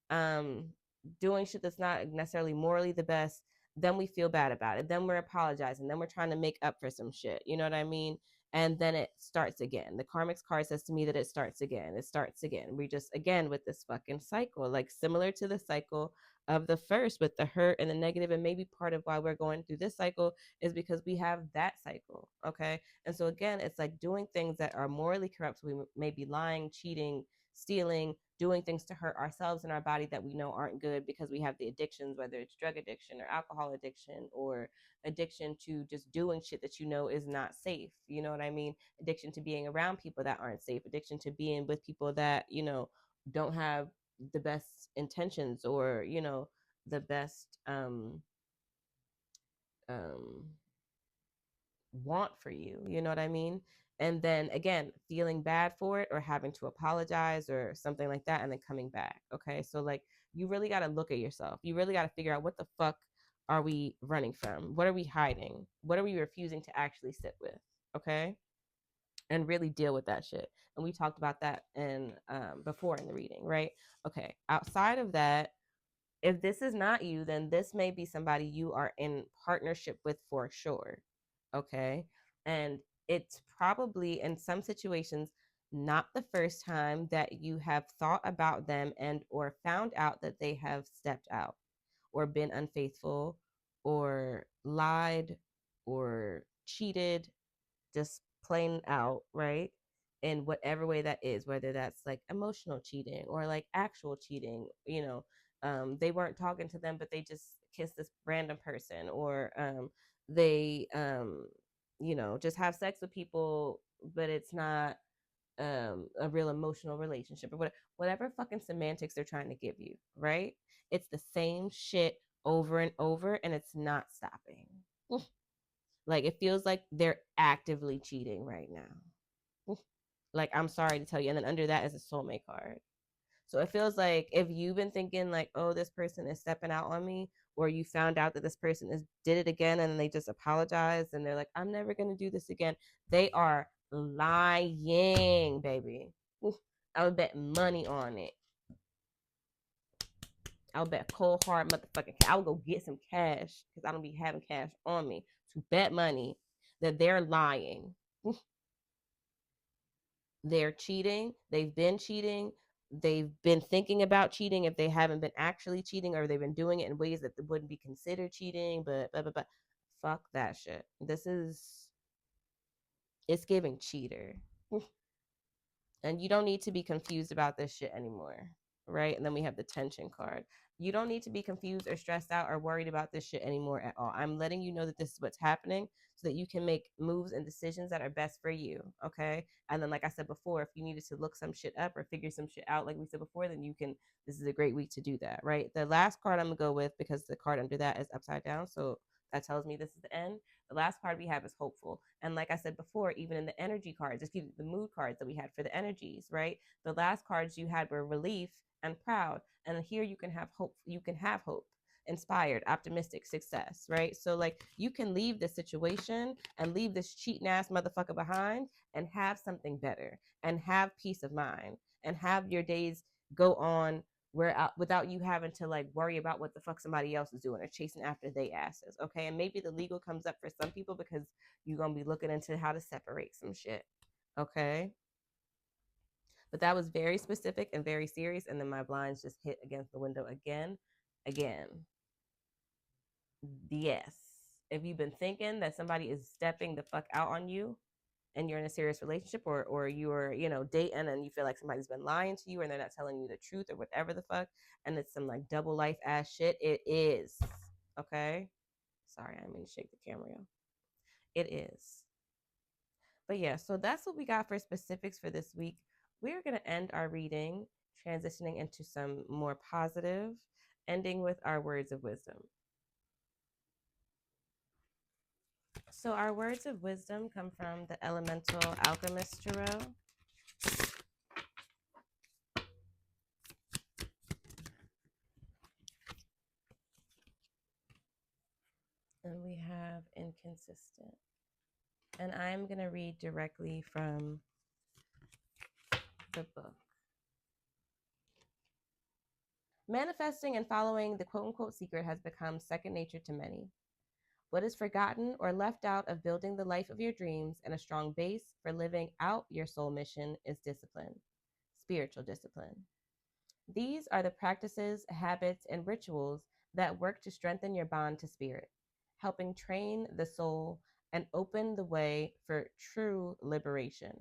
Speaker 1: um, doing shit that's not necessarily morally the best, then we feel bad about it. Then we're apologizing. Then we're trying to make up for some shit. You know what I mean? And then it starts again. The karmics card says to me that it starts again. It starts again. We just, again, with this fucking cycle, like similar to the cycle of the first with the hurt and the negative. And maybe part of why we're going through this cycle is because we have that cycle. Okay. And so again, it's like doing things that are morally corrupt. So we may be lying, cheating, stealing, doing things to hurt ourselves and our body that we know aren't good because we have the addictions, whether it's drug addiction or alcohol addiction or addiction to just doing shit that you know is not safe. You know what I mean? Addiction to being around people that aren't safe, addiction to being with people that, don't have the best intentions or, the best um want for you. You know what I mean? And then again, feeling bad for it or having to apologize or something like that, and then coming back. Okay. So, like, you really got to look at yourself. You really got to figure out, what the fuck are we running from? What are we hiding? What are we refusing to actually sit with? Okay. And really deal with that shit. And we talked about that in before in the reading, right? Okay. Outside of that, if this is not you, then this may be somebody you are in partnership with for sure. Okay. And it's probably in some situations not the first time that you have thought about them and or found out that they have stepped out or been unfaithful or lied or cheated, just plain out, right? In whatever way that is, whether that's like emotional cheating or like actual cheating, they weren't talking to them, but they just kissed this random person, or they, just have sex with people, but it's not a real emotional relationship, or whatever fucking semantics they're trying to give you, right? It's the same shit over and over, and it's not stopping. Like, it feels like they're actively cheating right now. Like, I'm sorry to tell you. And then under that is a soulmate card. So it feels like if you've been thinking like, oh, this person is stepping out on me, or you found out that this person did it again and they just apologized and they're like, I'm never going to do this again. They are lying, baby. I would bet money on it. I would bet cold hard motherfucking cash. I would go get some cash because I don't be having cash on me to bet money that they're lying. They're cheating. They've been cheating. They've been thinking about cheating if they haven't been actually cheating, or they've been doing it in ways that wouldn't be considered cheating, but blah, blah, blah. Fuck that shit. It's giving cheater. And you don't need to be confused about this shit anymore, right? And then we have the tension card. You don't need to be confused or stressed out or worried about this shit anymore at all. I'm letting you know that this is what's happening so that you can make moves and decisions that are best for you, okay? And then, like I said before, if you needed to look some shit up or figure some shit out, like we said before, then you can. This is a great week to do that, right? The last card I'm gonna go with, because the card under that is upside down, so that tells me this is the end. The last card we have is hopeful. And like I said before, even in the energy cards, excuse me, the mood cards that we had for the energies, right? The last cards you had were relief and proud. And here you can have hope. You can have hope, inspired, optimistic, success, right? So like you can leave this situation and leave this cheating ass motherfucker behind and have something better and have peace of mind and have your days go on where without you having to like worry about what the fuck somebody else is doing or chasing after they asses, okay? And maybe the legal comes up for some people because you're gonna be looking into how to separate some shit, okay? But that was very specific and very serious, and then my blinds just hit against the window again. Yes, if you've been thinking that somebody is stepping the fuck out on you and you're in a serious relationship, or you're dating and you feel like somebody's been lying to you and they're not telling you the truth or whatever the fuck, and it's some like double life ass shit, it is, okay? Sorry, I mean to shake the camera. It is. But yeah, so that's what we got for specifics for this week. We're going to end our reading transitioning into some more positive, ending with our words of wisdom. So our words of wisdom come from the Elemental Alchemist Tarot. And we have inconsistent. And I'm going to read directly from the book. Manifesting and following the quote unquote secret has become second nature to many. What is forgotten or left out of building the life of your dreams and a strong base for living out your soul mission is discipline, spiritual discipline. These are the practices, habits, and rituals that work to strengthen your bond to spirit, helping train the soul and open the way for true liberation.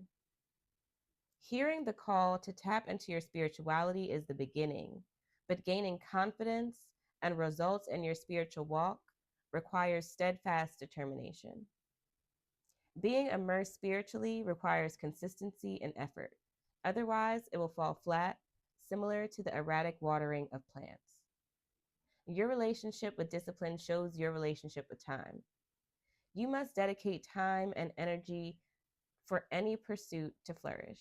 Speaker 1: Hearing the call to tap into your spirituality is the beginning, but gaining confidence and results in your spiritual walk requires steadfast determination. Being immersed spiritually requires consistency and effort. Otherwise, it will fall flat, similar to the erratic watering of plants. Your relationship with discipline shows your relationship with time. You must dedicate time and energy for any pursuit to flourish.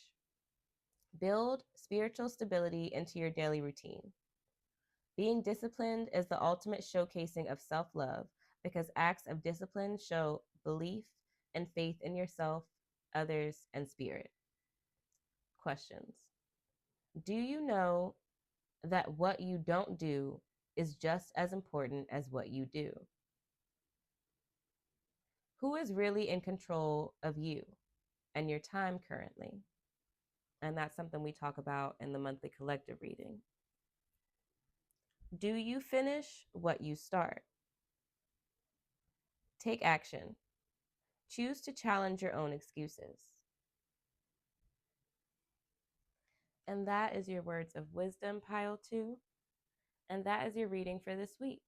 Speaker 1: Build spiritual stability into your daily routine. Being disciplined is the ultimate showcasing of self-love because acts of discipline show belief and faith in yourself, others, and spirit. Questions. Do you know that what you don't do is just as important as what you do? Who is really in control of you and your time currently? And that's something we talk about in the monthly collective reading. Do you finish what you start? Take action. Choose to challenge your own excuses. And that is your words of wisdom, pile 2. And that is your reading for this week.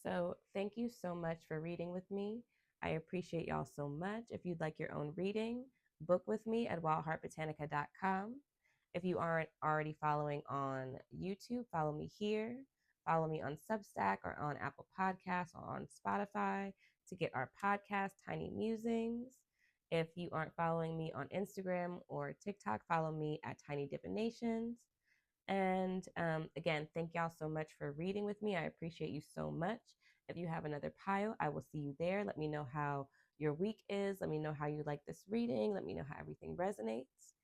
Speaker 1: So thank you so much for reading with me. I appreciate y'all so much. If you'd like your own reading, book with me at wildheartbotanica.com. If you aren't already following on YouTube, follow me here. Follow me on Substack or on Apple Podcasts or on Spotify to get our podcast, Tiny Musings. If you aren't following me on Instagram or TikTok, follow me at Tiny Divinations. And again, thank y'all so much for reading with me. I appreciate you so much. If you have another pile, I will see you there. Let me know how your week is. Let me know how you like this reading. Let me know how everything resonates.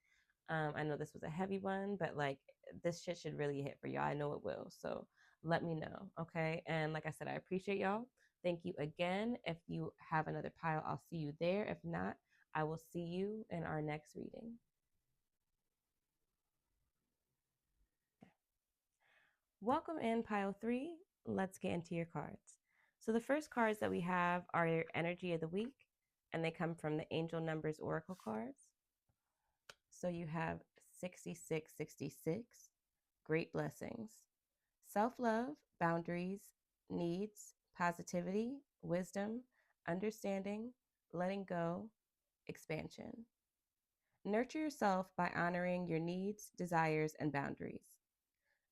Speaker 1: I know this was a heavy one, but like this shit should really hit for y'all. I know it will. So let me know. Okay. And like I said, I appreciate y'all. Thank you again. If you have another pile, I'll see you there. If not, I will see you in our next reading. Welcome in pile 3. Let's get into your cards. So the first cards that we have are your energy of the week, and they come from the Angel Numbers Oracle cards. So you have 6666, great blessings, self-love, boundaries, needs, positivity, wisdom, understanding, letting go, expansion. Nurture yourself by honoring your needs, desires, and boundaries.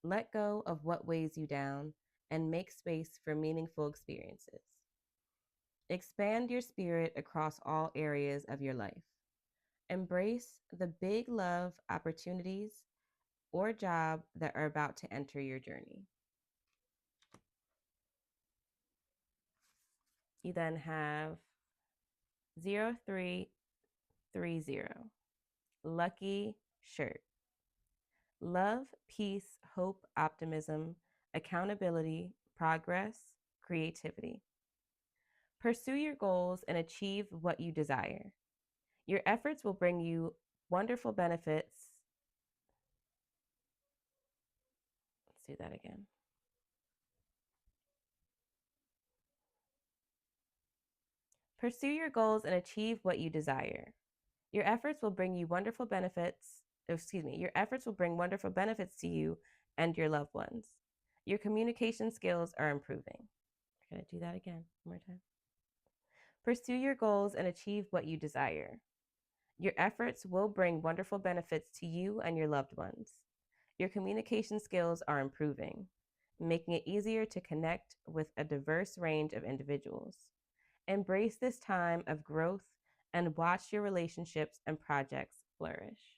Speaker 1: Let go of what weighs you down and make space for meaningful experiences. Expand your spirit across all areas of your life. Embrace the big love opportunities or job that are about to enter your journey. You then have 0330, lucky shirt. Love, peace, hope, optimism, accountability, progress, creativity. Pursue your goals and achieve what you desire. Your efforts will bring you wonderful benefits. Let's do that again. Pursue your goals and achieve what you desire. Your efforts will bring you wonderful benefits. Your efforts will bring wonderful benefits to you and your loved ones. Your communication skills are improving. We're going to do that again one more time. Pursue your goals and achieve what you desire. Your efforts will bring wonderful benefits to you and your loved ones. Your communication skills are improving, making it easier to connect with a diverse range of individuals. Embrace this time of growth and watch your relationships and projects flourish.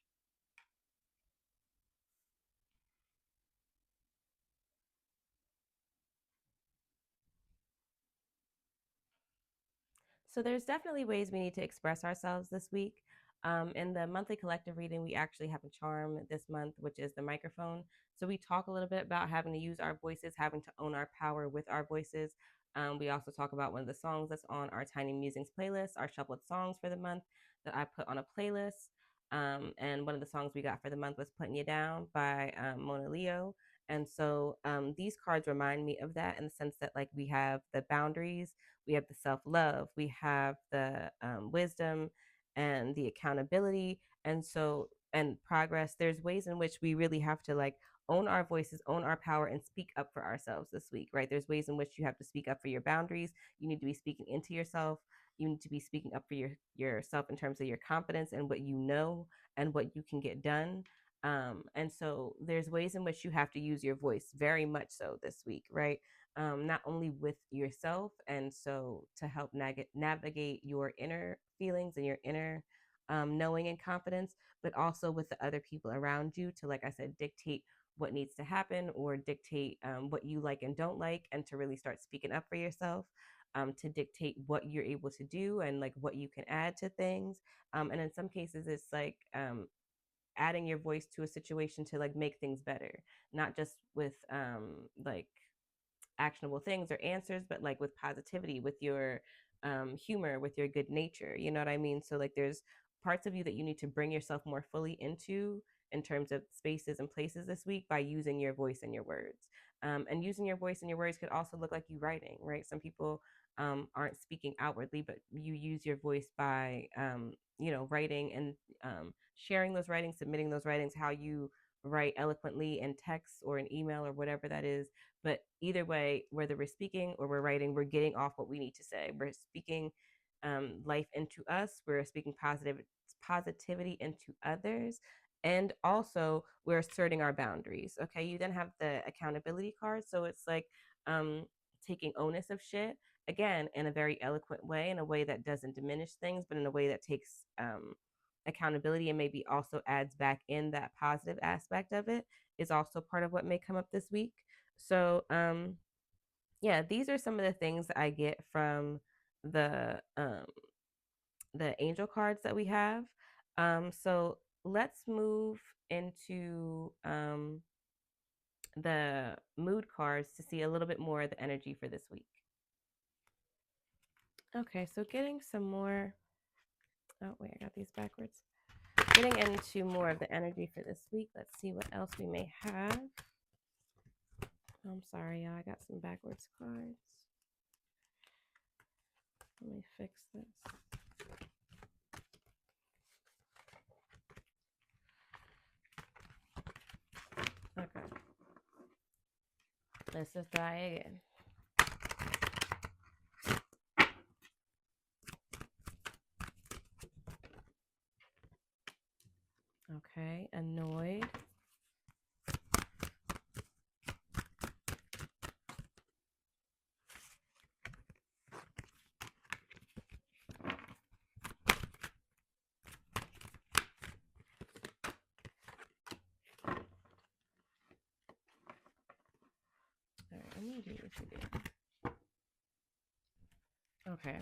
Speaker 1: So there's definitely ways we need to express ourselves this week. In the monthly collective reading, we actually have a charm this month, which is the microphone. So we talk a little bit about having to use our voices, having to own our power with our voices. We also talk about one of the songs that's on our Tiny Musings playlist, our shuffled songs for the month that I put on a playlist. And one of the songs we got for the month was Putting You Down by Mona Leo. And so these cards remind me of that in the sense that, like, we have the boundaries, we have the self-love, we have the wisdom and the accountability, and progress. There's ways in which we really have to, like, own our voices, own our power, and speak up for ourselves this week, right? There's ways in which you have to speak up for your boundaries. You need to be speaking into yourself. You need to be speaking up for yourself in terms of your confidence and what you know and what you can get done. And so there's ways in which you have to use your voice very much so this week, right? Not only with yourself, and so to help navigate your inner feelings and your inner knowing and confidence, but also with the other people around you to, like I said, dictate what needs to happen or dictate what you like and don't like, and to really start speaking up for yourself. To dictate what you're able to do and, like, what you can add to things. And in some cases, it's like adding your voice to a situation to, like, make things better, not just with like actionable things or answers, but like with positivity, with your humor, with your good nature. You know what I mean? So, like, there's parts of you that you need to bring yourself more fully into in terms of spaces and places this week by using your voice and your words. And using your voice and your words could also look like you writing, right? Some people aren't speaking outwardly, but you use your voice by, writing and sharing those writings, submitting those writings, how you write eloquently in text or an email or whatever that is. But either way, whether we're speaking or we're writing, we're getting off what we need to say. We're speaking life into us. We're speaking positivity into others. And also, we're asserting our boundaries. Okay. You then have the accountability card. So it's like taking onus of shit, again, in a very eloquent way, in a way that doesn't diminish things, but in a way that takes accountability and maybe also adds back in that positive aspect of it, is also part of what may come up this week. So, yeah, these are some of the things that I get from the angel cards that we have. So let's move into the mood cards to see a little bit more of the energy for this week. Okay, so getting some more. Oh, wait, I got these backwards. Getting into more of the energy for this week. Let's see what else we may have. I'm sorry, y'all. I got some backwards cards. Let me fix this. Okay. Let's just try again. Okay, annoyed. All right, I'm gonna do this again. Okay.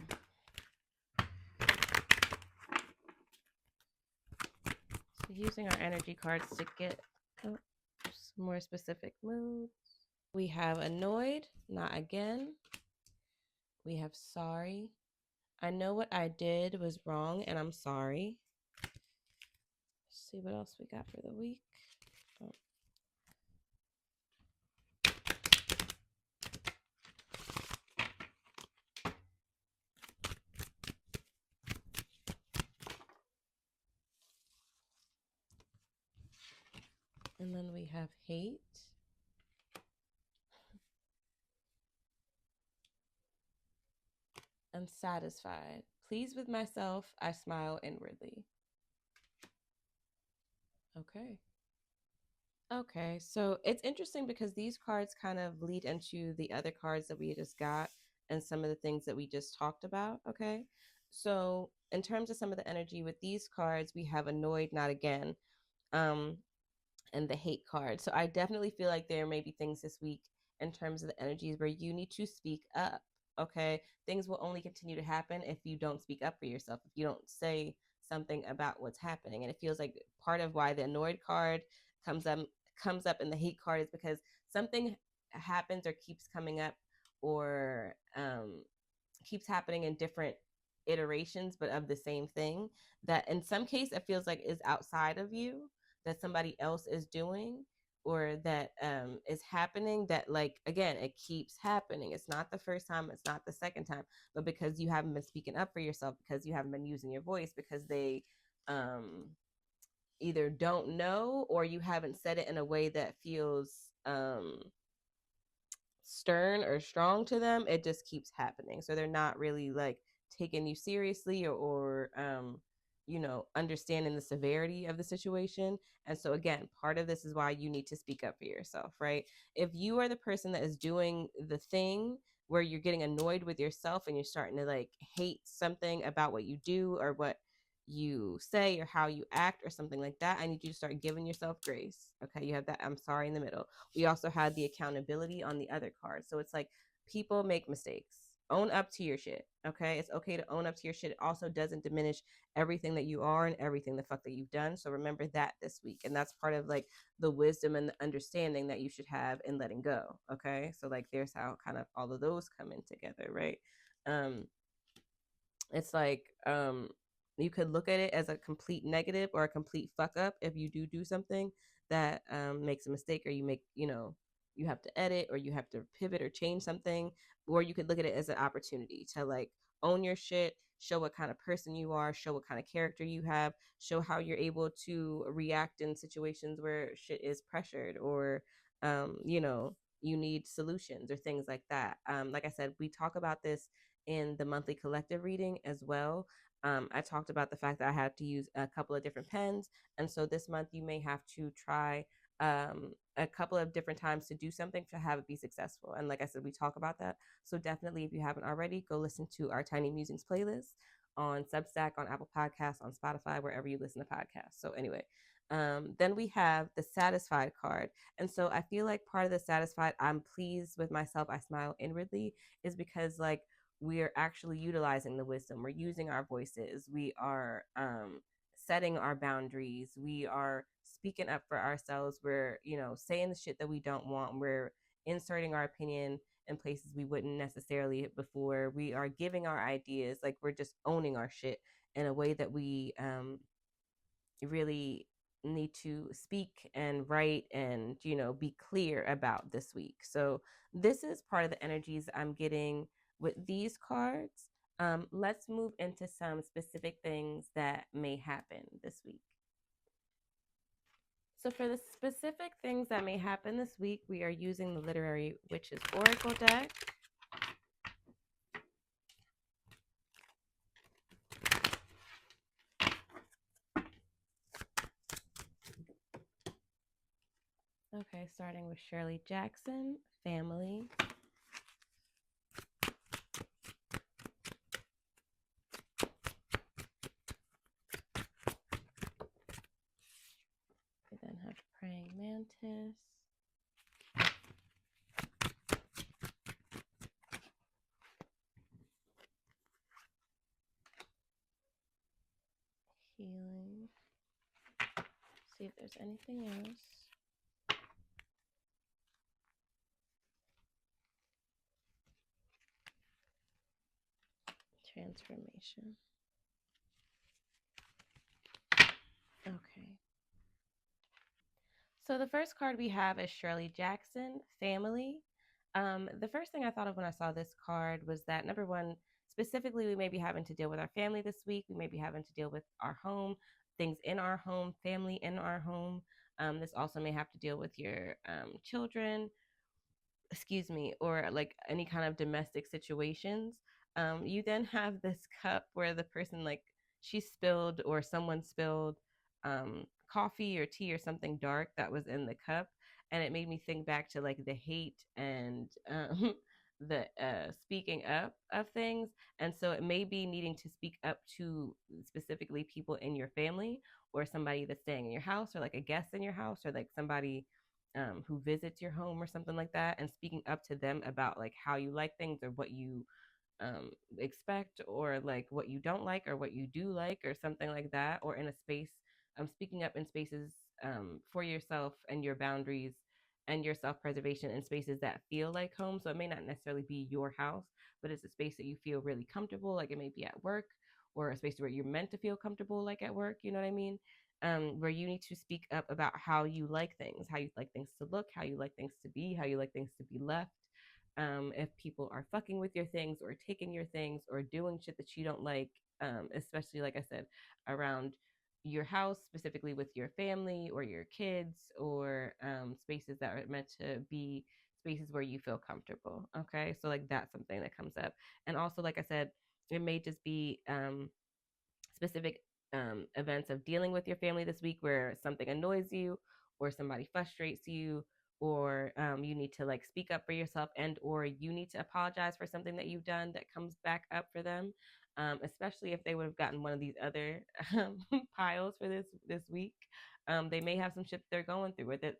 Speaker 1: So using our energy cards to get some more specific moods. We have annoyed, not again. We have sorry. I know what I did was wrong and I'm sorry. Let's see what else we got for the week. Oh. And then we have hate. Unsatisfied. Pleased with myself, I smile inwardly. Okay. Okay, so it's interesting because these cards kind of lead into the other cards that we just got and some of the things that we just talked about. Okay, so in terms of some of the energy with these cards, we have annoyed, not again. Um, and the hate card. So I definitely feel like there may be things this week in terms of the energies where you need to speak up. Okay. Things will only continue to happen if you don't speak up for yourself, if you don't say something about what's happening. And it feels like part of why the annoyed card comes up comes up in the hate card is because something happens or keeps coming up or keeps happening in different iterations but of the same thing that in some case it feels like is outside of you, that somebody else is doing or that is happening, that like again it keeps happening. It's not the first time, it's not the second time, but because you haven't been speaking up for yourself, because you haven't been using your voice, because they um either don't know or you haven't said it in a way that feels stern or strong to them, it just keeps happening. So they're not really like taking you seriously or understanding the severity of the situation. And so again, part of this is why you need to speak up for yourself, right? If you are the person that is doing the thing where you're getting annoyed with yourself and you're starting to like hate something about what you do or what you say or how you act or something like that, I need you to start giving yourself grace. Okay, you have that I'm sorry in the middle. We also had the accountability on the other card. So it's like people make mistakes. Own up to your shit. Okay. It's okay to own up to your shit. It also doesn't diminish everything that you are and everything the fuck that you've done. So remember that this week. And that's part of like the wisdom and the understanding that you should have in letting go. Okay. So like there's how kind of all of those come in together, right? Um, it's like you could look at it as a complete negative or a complete fuck up if you do something that makes a mistake, or you make you have to edit or you have to pivot or change something, or you could look at it as an opportunity to like own your shit, show what kind of person you are, show what kind of character you have, show how you're able to react in situations where shit is pressured or you need solutions or things like that. Like I said, we talk about this in the monthly collective reading as well. I talked about the fact that I had to use a couple of different pens. And so this month you may have to try a couple of different times to do something to have it be successful. And like I said, we talk about that. So definitely, if you haven't already, go listen to our Tiny Musings playlist on Substack, on Apple Podcasts, on Spotify, wherever you listen to podcasts. So anyway, then we have the satisfied card. And so I feel like part of the satisfied, I'm pleased with myself, I smile inwardly, is because like we're actually utilizing the wisdom. We're using our voices. We are setting our boundaries. We are speaking up for ourselves. We're, saying the shit that we don't want. We're inserting our opinion in places we wouldn't necessarily before. We are giving our ideas, like we're just owning our shit in a way that we really need to speak and write and be clear about this week. So this is part of the energies I'm getting with these cards. Let's move into some specific things that may happen this week. So for the specific things that may happen this week, we are using the Literary Witches Oracle deck. Okay, starting with Shirley Jackson, family. We then have Praying Mantis. Healing. See if there's anything else. Transformation. Okay. So the first card we have is Shirley Jackson, family. The first thing I thought of when I saw this card was that number one, specifically, we may be having to deal with our family this week. We may be having to deal with our home, things in our home, family in our home. This also may have to deal with your children, excuse me, or like any kind of domestic situations. You then have this cup where the person, like, she spilled or someone spilled coffee or tea or something dark that was in the cup, and it made me think back to like the hate and the speaking up of things. And so it may be needing to speak up to specifically people in your family, or somebody that's staying in your house, or like a guest in your house, or like somebody who visits your home or something like that, and speaking up to them about like how you like things, or what you expect, or like what you don't like, or what you do like, or something like that, or in a space, speaking up in spaces for yourself and your boundaries and your self-preservation in spaces that feel like home. So it may not necessarily be your house, but it's a space that you feel really comfortable, like it may be at work, or a space where you're meant to feel comfortable, like at work, you know what I mean? Where you need to speak up about how you like things, how you like things to look, how you like things to be, how you like things to be left. If people are fucking with your things, or taking your things, or doing shit that you don't like, especially, like I said, around your house, specifically with your family or your kids, or spaces that are meant to be spaces where you feel comfortable. Okay, so like that's something that comes up. And also, like I said, it may just be specific events of dealing with your family this week, where something annoys you, or somebody frustrates you, or you need to like speak up for yourself, and or you need to apologize for something that you've done that comes back up for them. Especially if they would have gotten one of these other piles for this week. They may have some shit they're going through with it,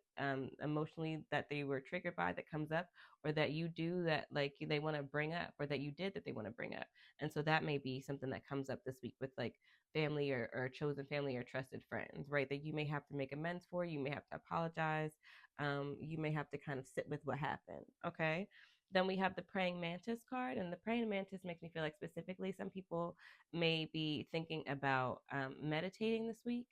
Speaker 1: emotionally, that they were triggered by, that comes up, or that you do that like they want to bring up, or that you did that they want to bring up. And so that may be something that comes up this week with like family, or chosen family, or trusted friends, right? That you may have to make amends for, you may have to apologize, you may have to kind of sit with what happened. Okay. Then we have the Praying Mantis card, and the Praying Mantis makes me feel like specifically some people may be thinking about meditating this week.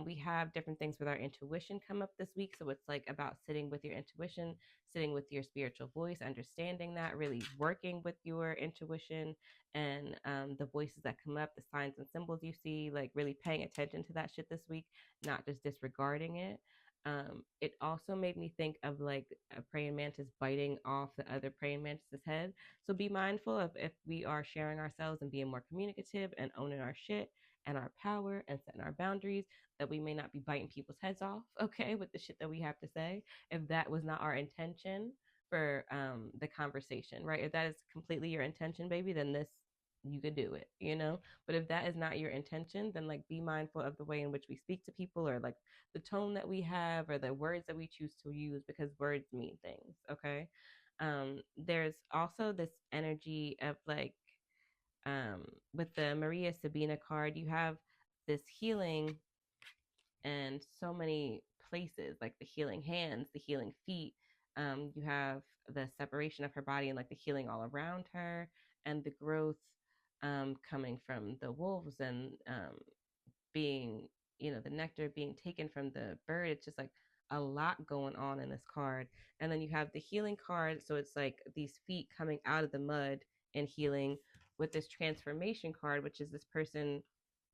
Speaker 1: We have different things with our intuition come up this week. So it's like about sitting with your intuition, sitting with your spiritual voice, understanding that, really working with your intuition, and the voices that come up, the signs and symbols you see, like really paying attention to that shit this week, not just disregarding it. It also made me think of like a praying mantis biting off the other praying mantis's head. So be mindful of if we are sharing ourselves and being more communicative and owning our shit and our power and setting our boundaries, that we may not be biting people's heads off, okay, with the shit that we have to say, if that was not our intention for the conversation, right? If that is completely your intention, baby, then this, you could do it, you know? But if that is not your intention, then like be mindful of the way in which we speak to people, or like the tone that we have, or the words that we choose to use, because words mean things, okay? There's also this energy of like, with the Maria Sabina card, you have this healing and so many places, like the healing hands, the healing feet, You have the separation of her body and like the healing all around her, and the growth coming from the wolves, and being, the nectar being taken from the bird. It's just like a lot going on in this card. And then you have the healing card. So it's like these feet coming out of the mud and healing, with this transformation card, which is this person.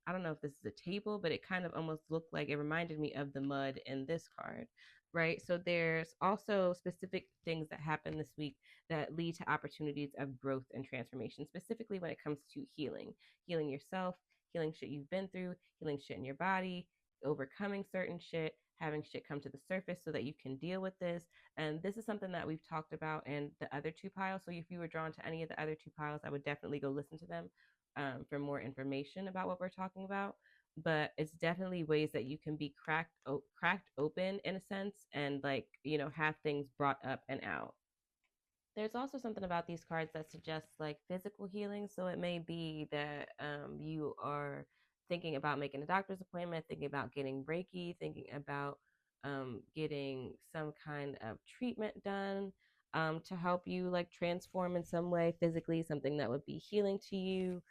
Speaker 1: I don't know if this is a table, but it kind of almost looked like, it reminded me of the mud in this card, right? So there's also specific things that happen this week that lead to opportunities of growth and transformation, specifically when it comes to healing yourself, healing shit you've been through, healing shit in your body, overcoming certain shit, having shit come to the surface so that you can deal with this. And this is something that we've talked about in the other two piles. So if you were drawn to any of the other two piles, I would definitely go listen to them for more information about what we're talking about. But it's definitely ways that you can be cracked open in a sense, and like, have things brought up and out. There's also something about these cards that suggests like physical healing. So it may be that you are thinking about making a doctor's appointment, thinking about getting Reiki, thinking about getting some kind of treatment done to help you like transform in some way physically, something that would be healing to you.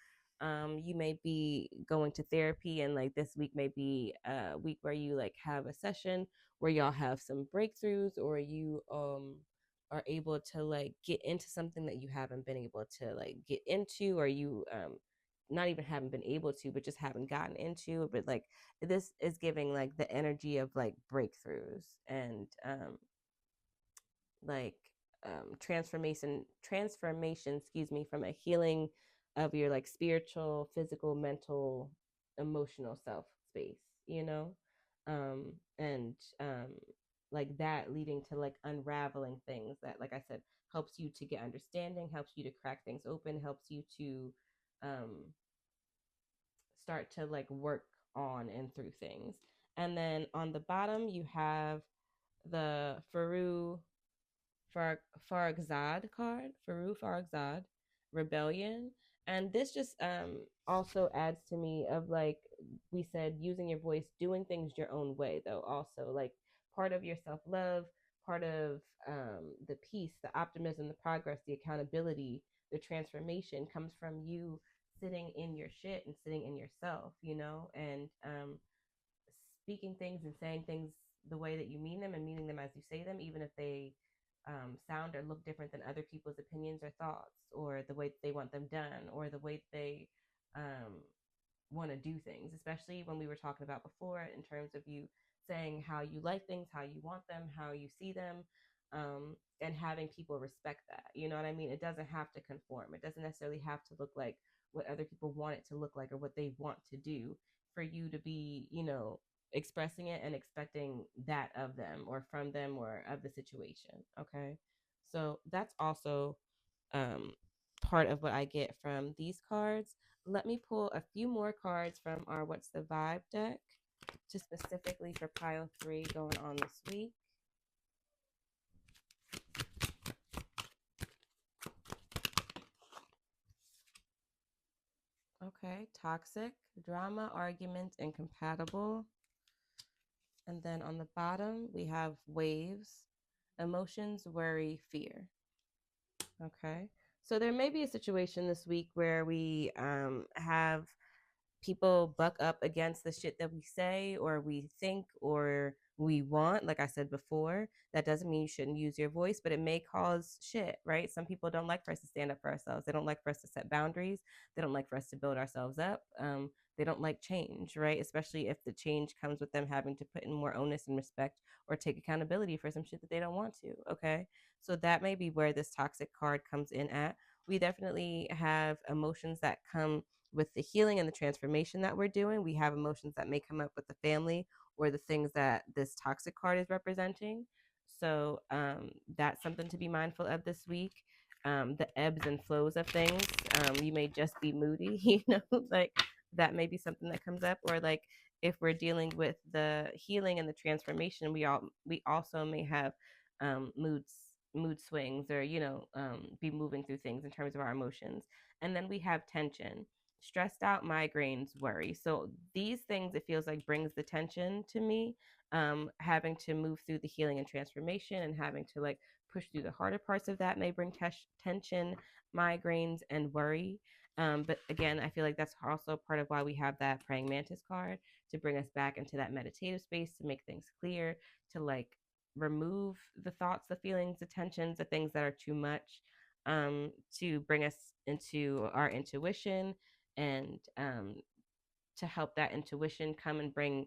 Speaker 1: You may be going to therapy, and like this week may be a week where you like have a session where y'all have some breakthroughs, or you are able to like get into something that you haven't been able to like get into, or you not even haven't been able to, but just haven't gotten into. But like, this is giving like the energy of like breakthroughs and like transformation, excuse me, from a healing of your like spiritual, physical, mental, emotional self space, you know. And like that leading to like unraveling things that, like I said, helps you to get understanding, helps you to crack things open, helps you to um start to like work on and through things. And then on the bottom you have the Far Faragzad card, Faru Faragzad, Rebellion. And this just also adds to me of like we said, using your voice, doing things your own way though. Also, like part of your self love, part of the peace, the optimism, the progress, the accountability, the transformation comes from you sitting in your shit and sitting in yourself, and speaking things and saying things the way that you mean them, and meaning them as you say them, even if they sound or look different than other people's opinions or thoughts, or the way that they want them done, or the way they um, want to do things, especially when we were talking about before in terms of you saying how you like things, how you want them, how you see them, and having people respect that. You know what I mean? It doesn't have to conform. It doesn't necessarily have to look like what other people want it to look like or what they want to do for you to be, expressing it and expecting that of them or from them or of the situation. Okay. So that's also um, part of what I get from these cards. Let me pull a few more cards from our What's the Vibe deck, just specifically for pile 3 going on this week. Okay, toxic, drama, argument, incompatible. And then on the bottom, we have waves, emotions, worry, fear. Okay. So there may be a situation this week where we have people buck up against the shit that we say or we think or we want. Like I said before, that doesn't mean you shouldn't use your voice, but it may cause shit, right? Some people don't like for us to stand up for ourselves. They don't like for us to set boundaries. They don't like for us to build ourselves up. They don't like change, right? Especially if the change comes with them having to put in more onus and respect or take accountability for some shit that they don't want to. Okay. So that may be where this toxic card comes in at. We definitely have emotions that come with the healing and the transformation that we're doing. We have emotions that may come up with the family or the things that this toxic card is representing. So that's something to be mindful of this week. The ebbs and flows of things. You may just be moody, like that may be something that comes up. Or like if we're dealing with the healing and the transformation, we also may have mood swings, or be moving through things in terms of our emotions. And then we have tension, stressed out, migraines, worry. So these things, it feels like, brings the tension to me. having to move through the healing and transformation and having to like push through the harder parts of that may bring tension, migraines, and worry. But again, I feel like that's also part of why we have that praying mantis card, to bring us back into that meditative space, to make things clear, to like remove the thoughts, the feelings, the tensions, the things that are too much, to bring us into our intuition, and to help that intuition come and bring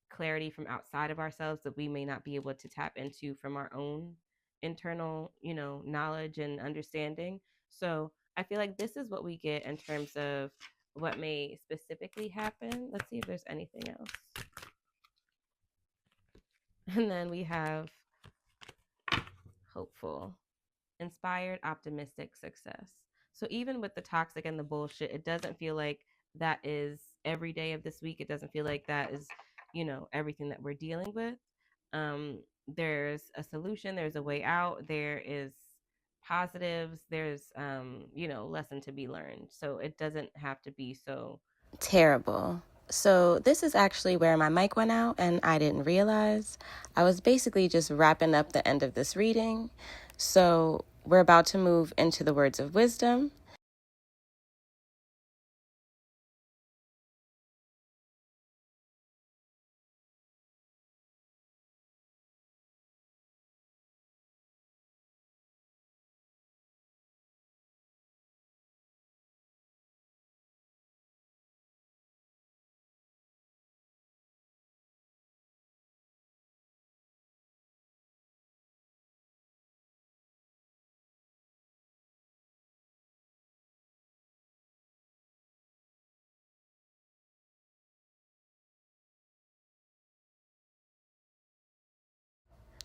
Speaker 1: clarity from outside of ourselves that we may not be able to tap into from our own internal, knowledge and understanding. So I feel like this is what we get in terms of what may specifically happen. Let's see if there's anything else. And then we have hopeful, inspired, optimistic, success. So even with the toxic and the bullshit, it doesn't feel like that is every day of this week. It doesn't feel like that is, everything that we're dealing with. There's a solution, there's a way out, there is positives, there's lesson to be learned. So it doesn't have to be so terrible. So this is actually where my mic went out and I didn't realize. I was basically just wrapping up the end of this reading. So we're about to move into the words of wisdom.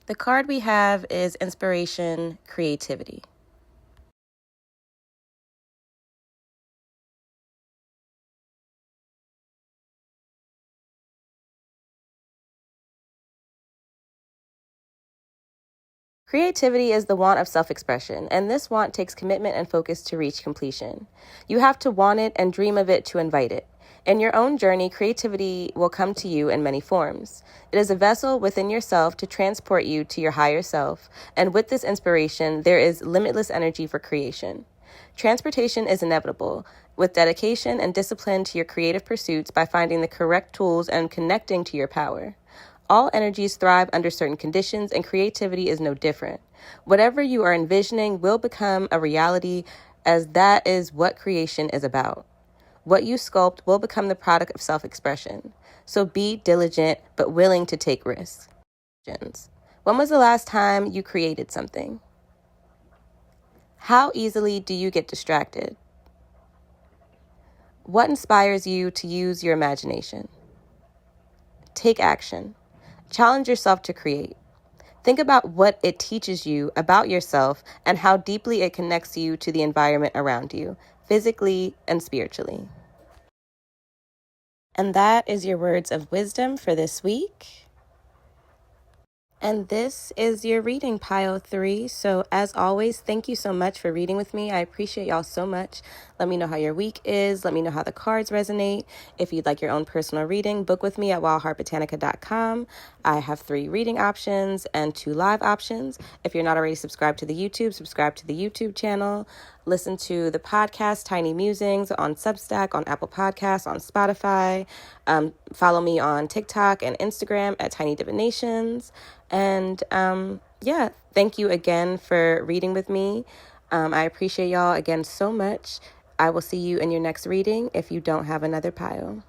Speaker 1: The card we have is inspiration, creativity. Creativity is the want of self-expression, and this want takes commitment and focus to reach completion. You have to want it and dream of it to invite it. In your own journey, creativity will come to you in many forms. It is a vessel within yourself to transport you to your higher self, and with this inspiration, there is limitless energy for creation. Transportation is inevitable, with dedication and discipline to your creative pursuits by finding the correct tools and connecting to your power. All energies thrive under certain conditions, and creativity is no different. Whatever you are envisioning will become a reality, as that is what creation is about. What you sculpt will become the product of self-expression. So be diligent, but willing to take risks. When was the last time you created something? How easily do you get distracted? What inspires you to use your imagination? Take action. Challenge yourself to create. Think about what it teaches you about yourself and how deeply it connects you to the environment around you, physically and spiritually. And that is your words of wisdom for this week. And this is your reading, pile 3. So as always, thank you so much for reading with me. I appreciate y'all so much. Let me know how your week is. Let me know how the cards resonate. If you'd like your own personal reading, book with me at wildheartbotanica.com. I have 3 reading options and 2 live options. If you're not already subscribed to the YouTube, subscribe to the YouTube channel. Listen to the podcast, Tiny Musings, on Substack, on Apple Podcasts, on Spotify. Follow me on TikTok and Instagram at Tiny Divinations. And thank you again for reading with me. I appreciate y'all again so much. I will see you in your next reading if you don't have another pile.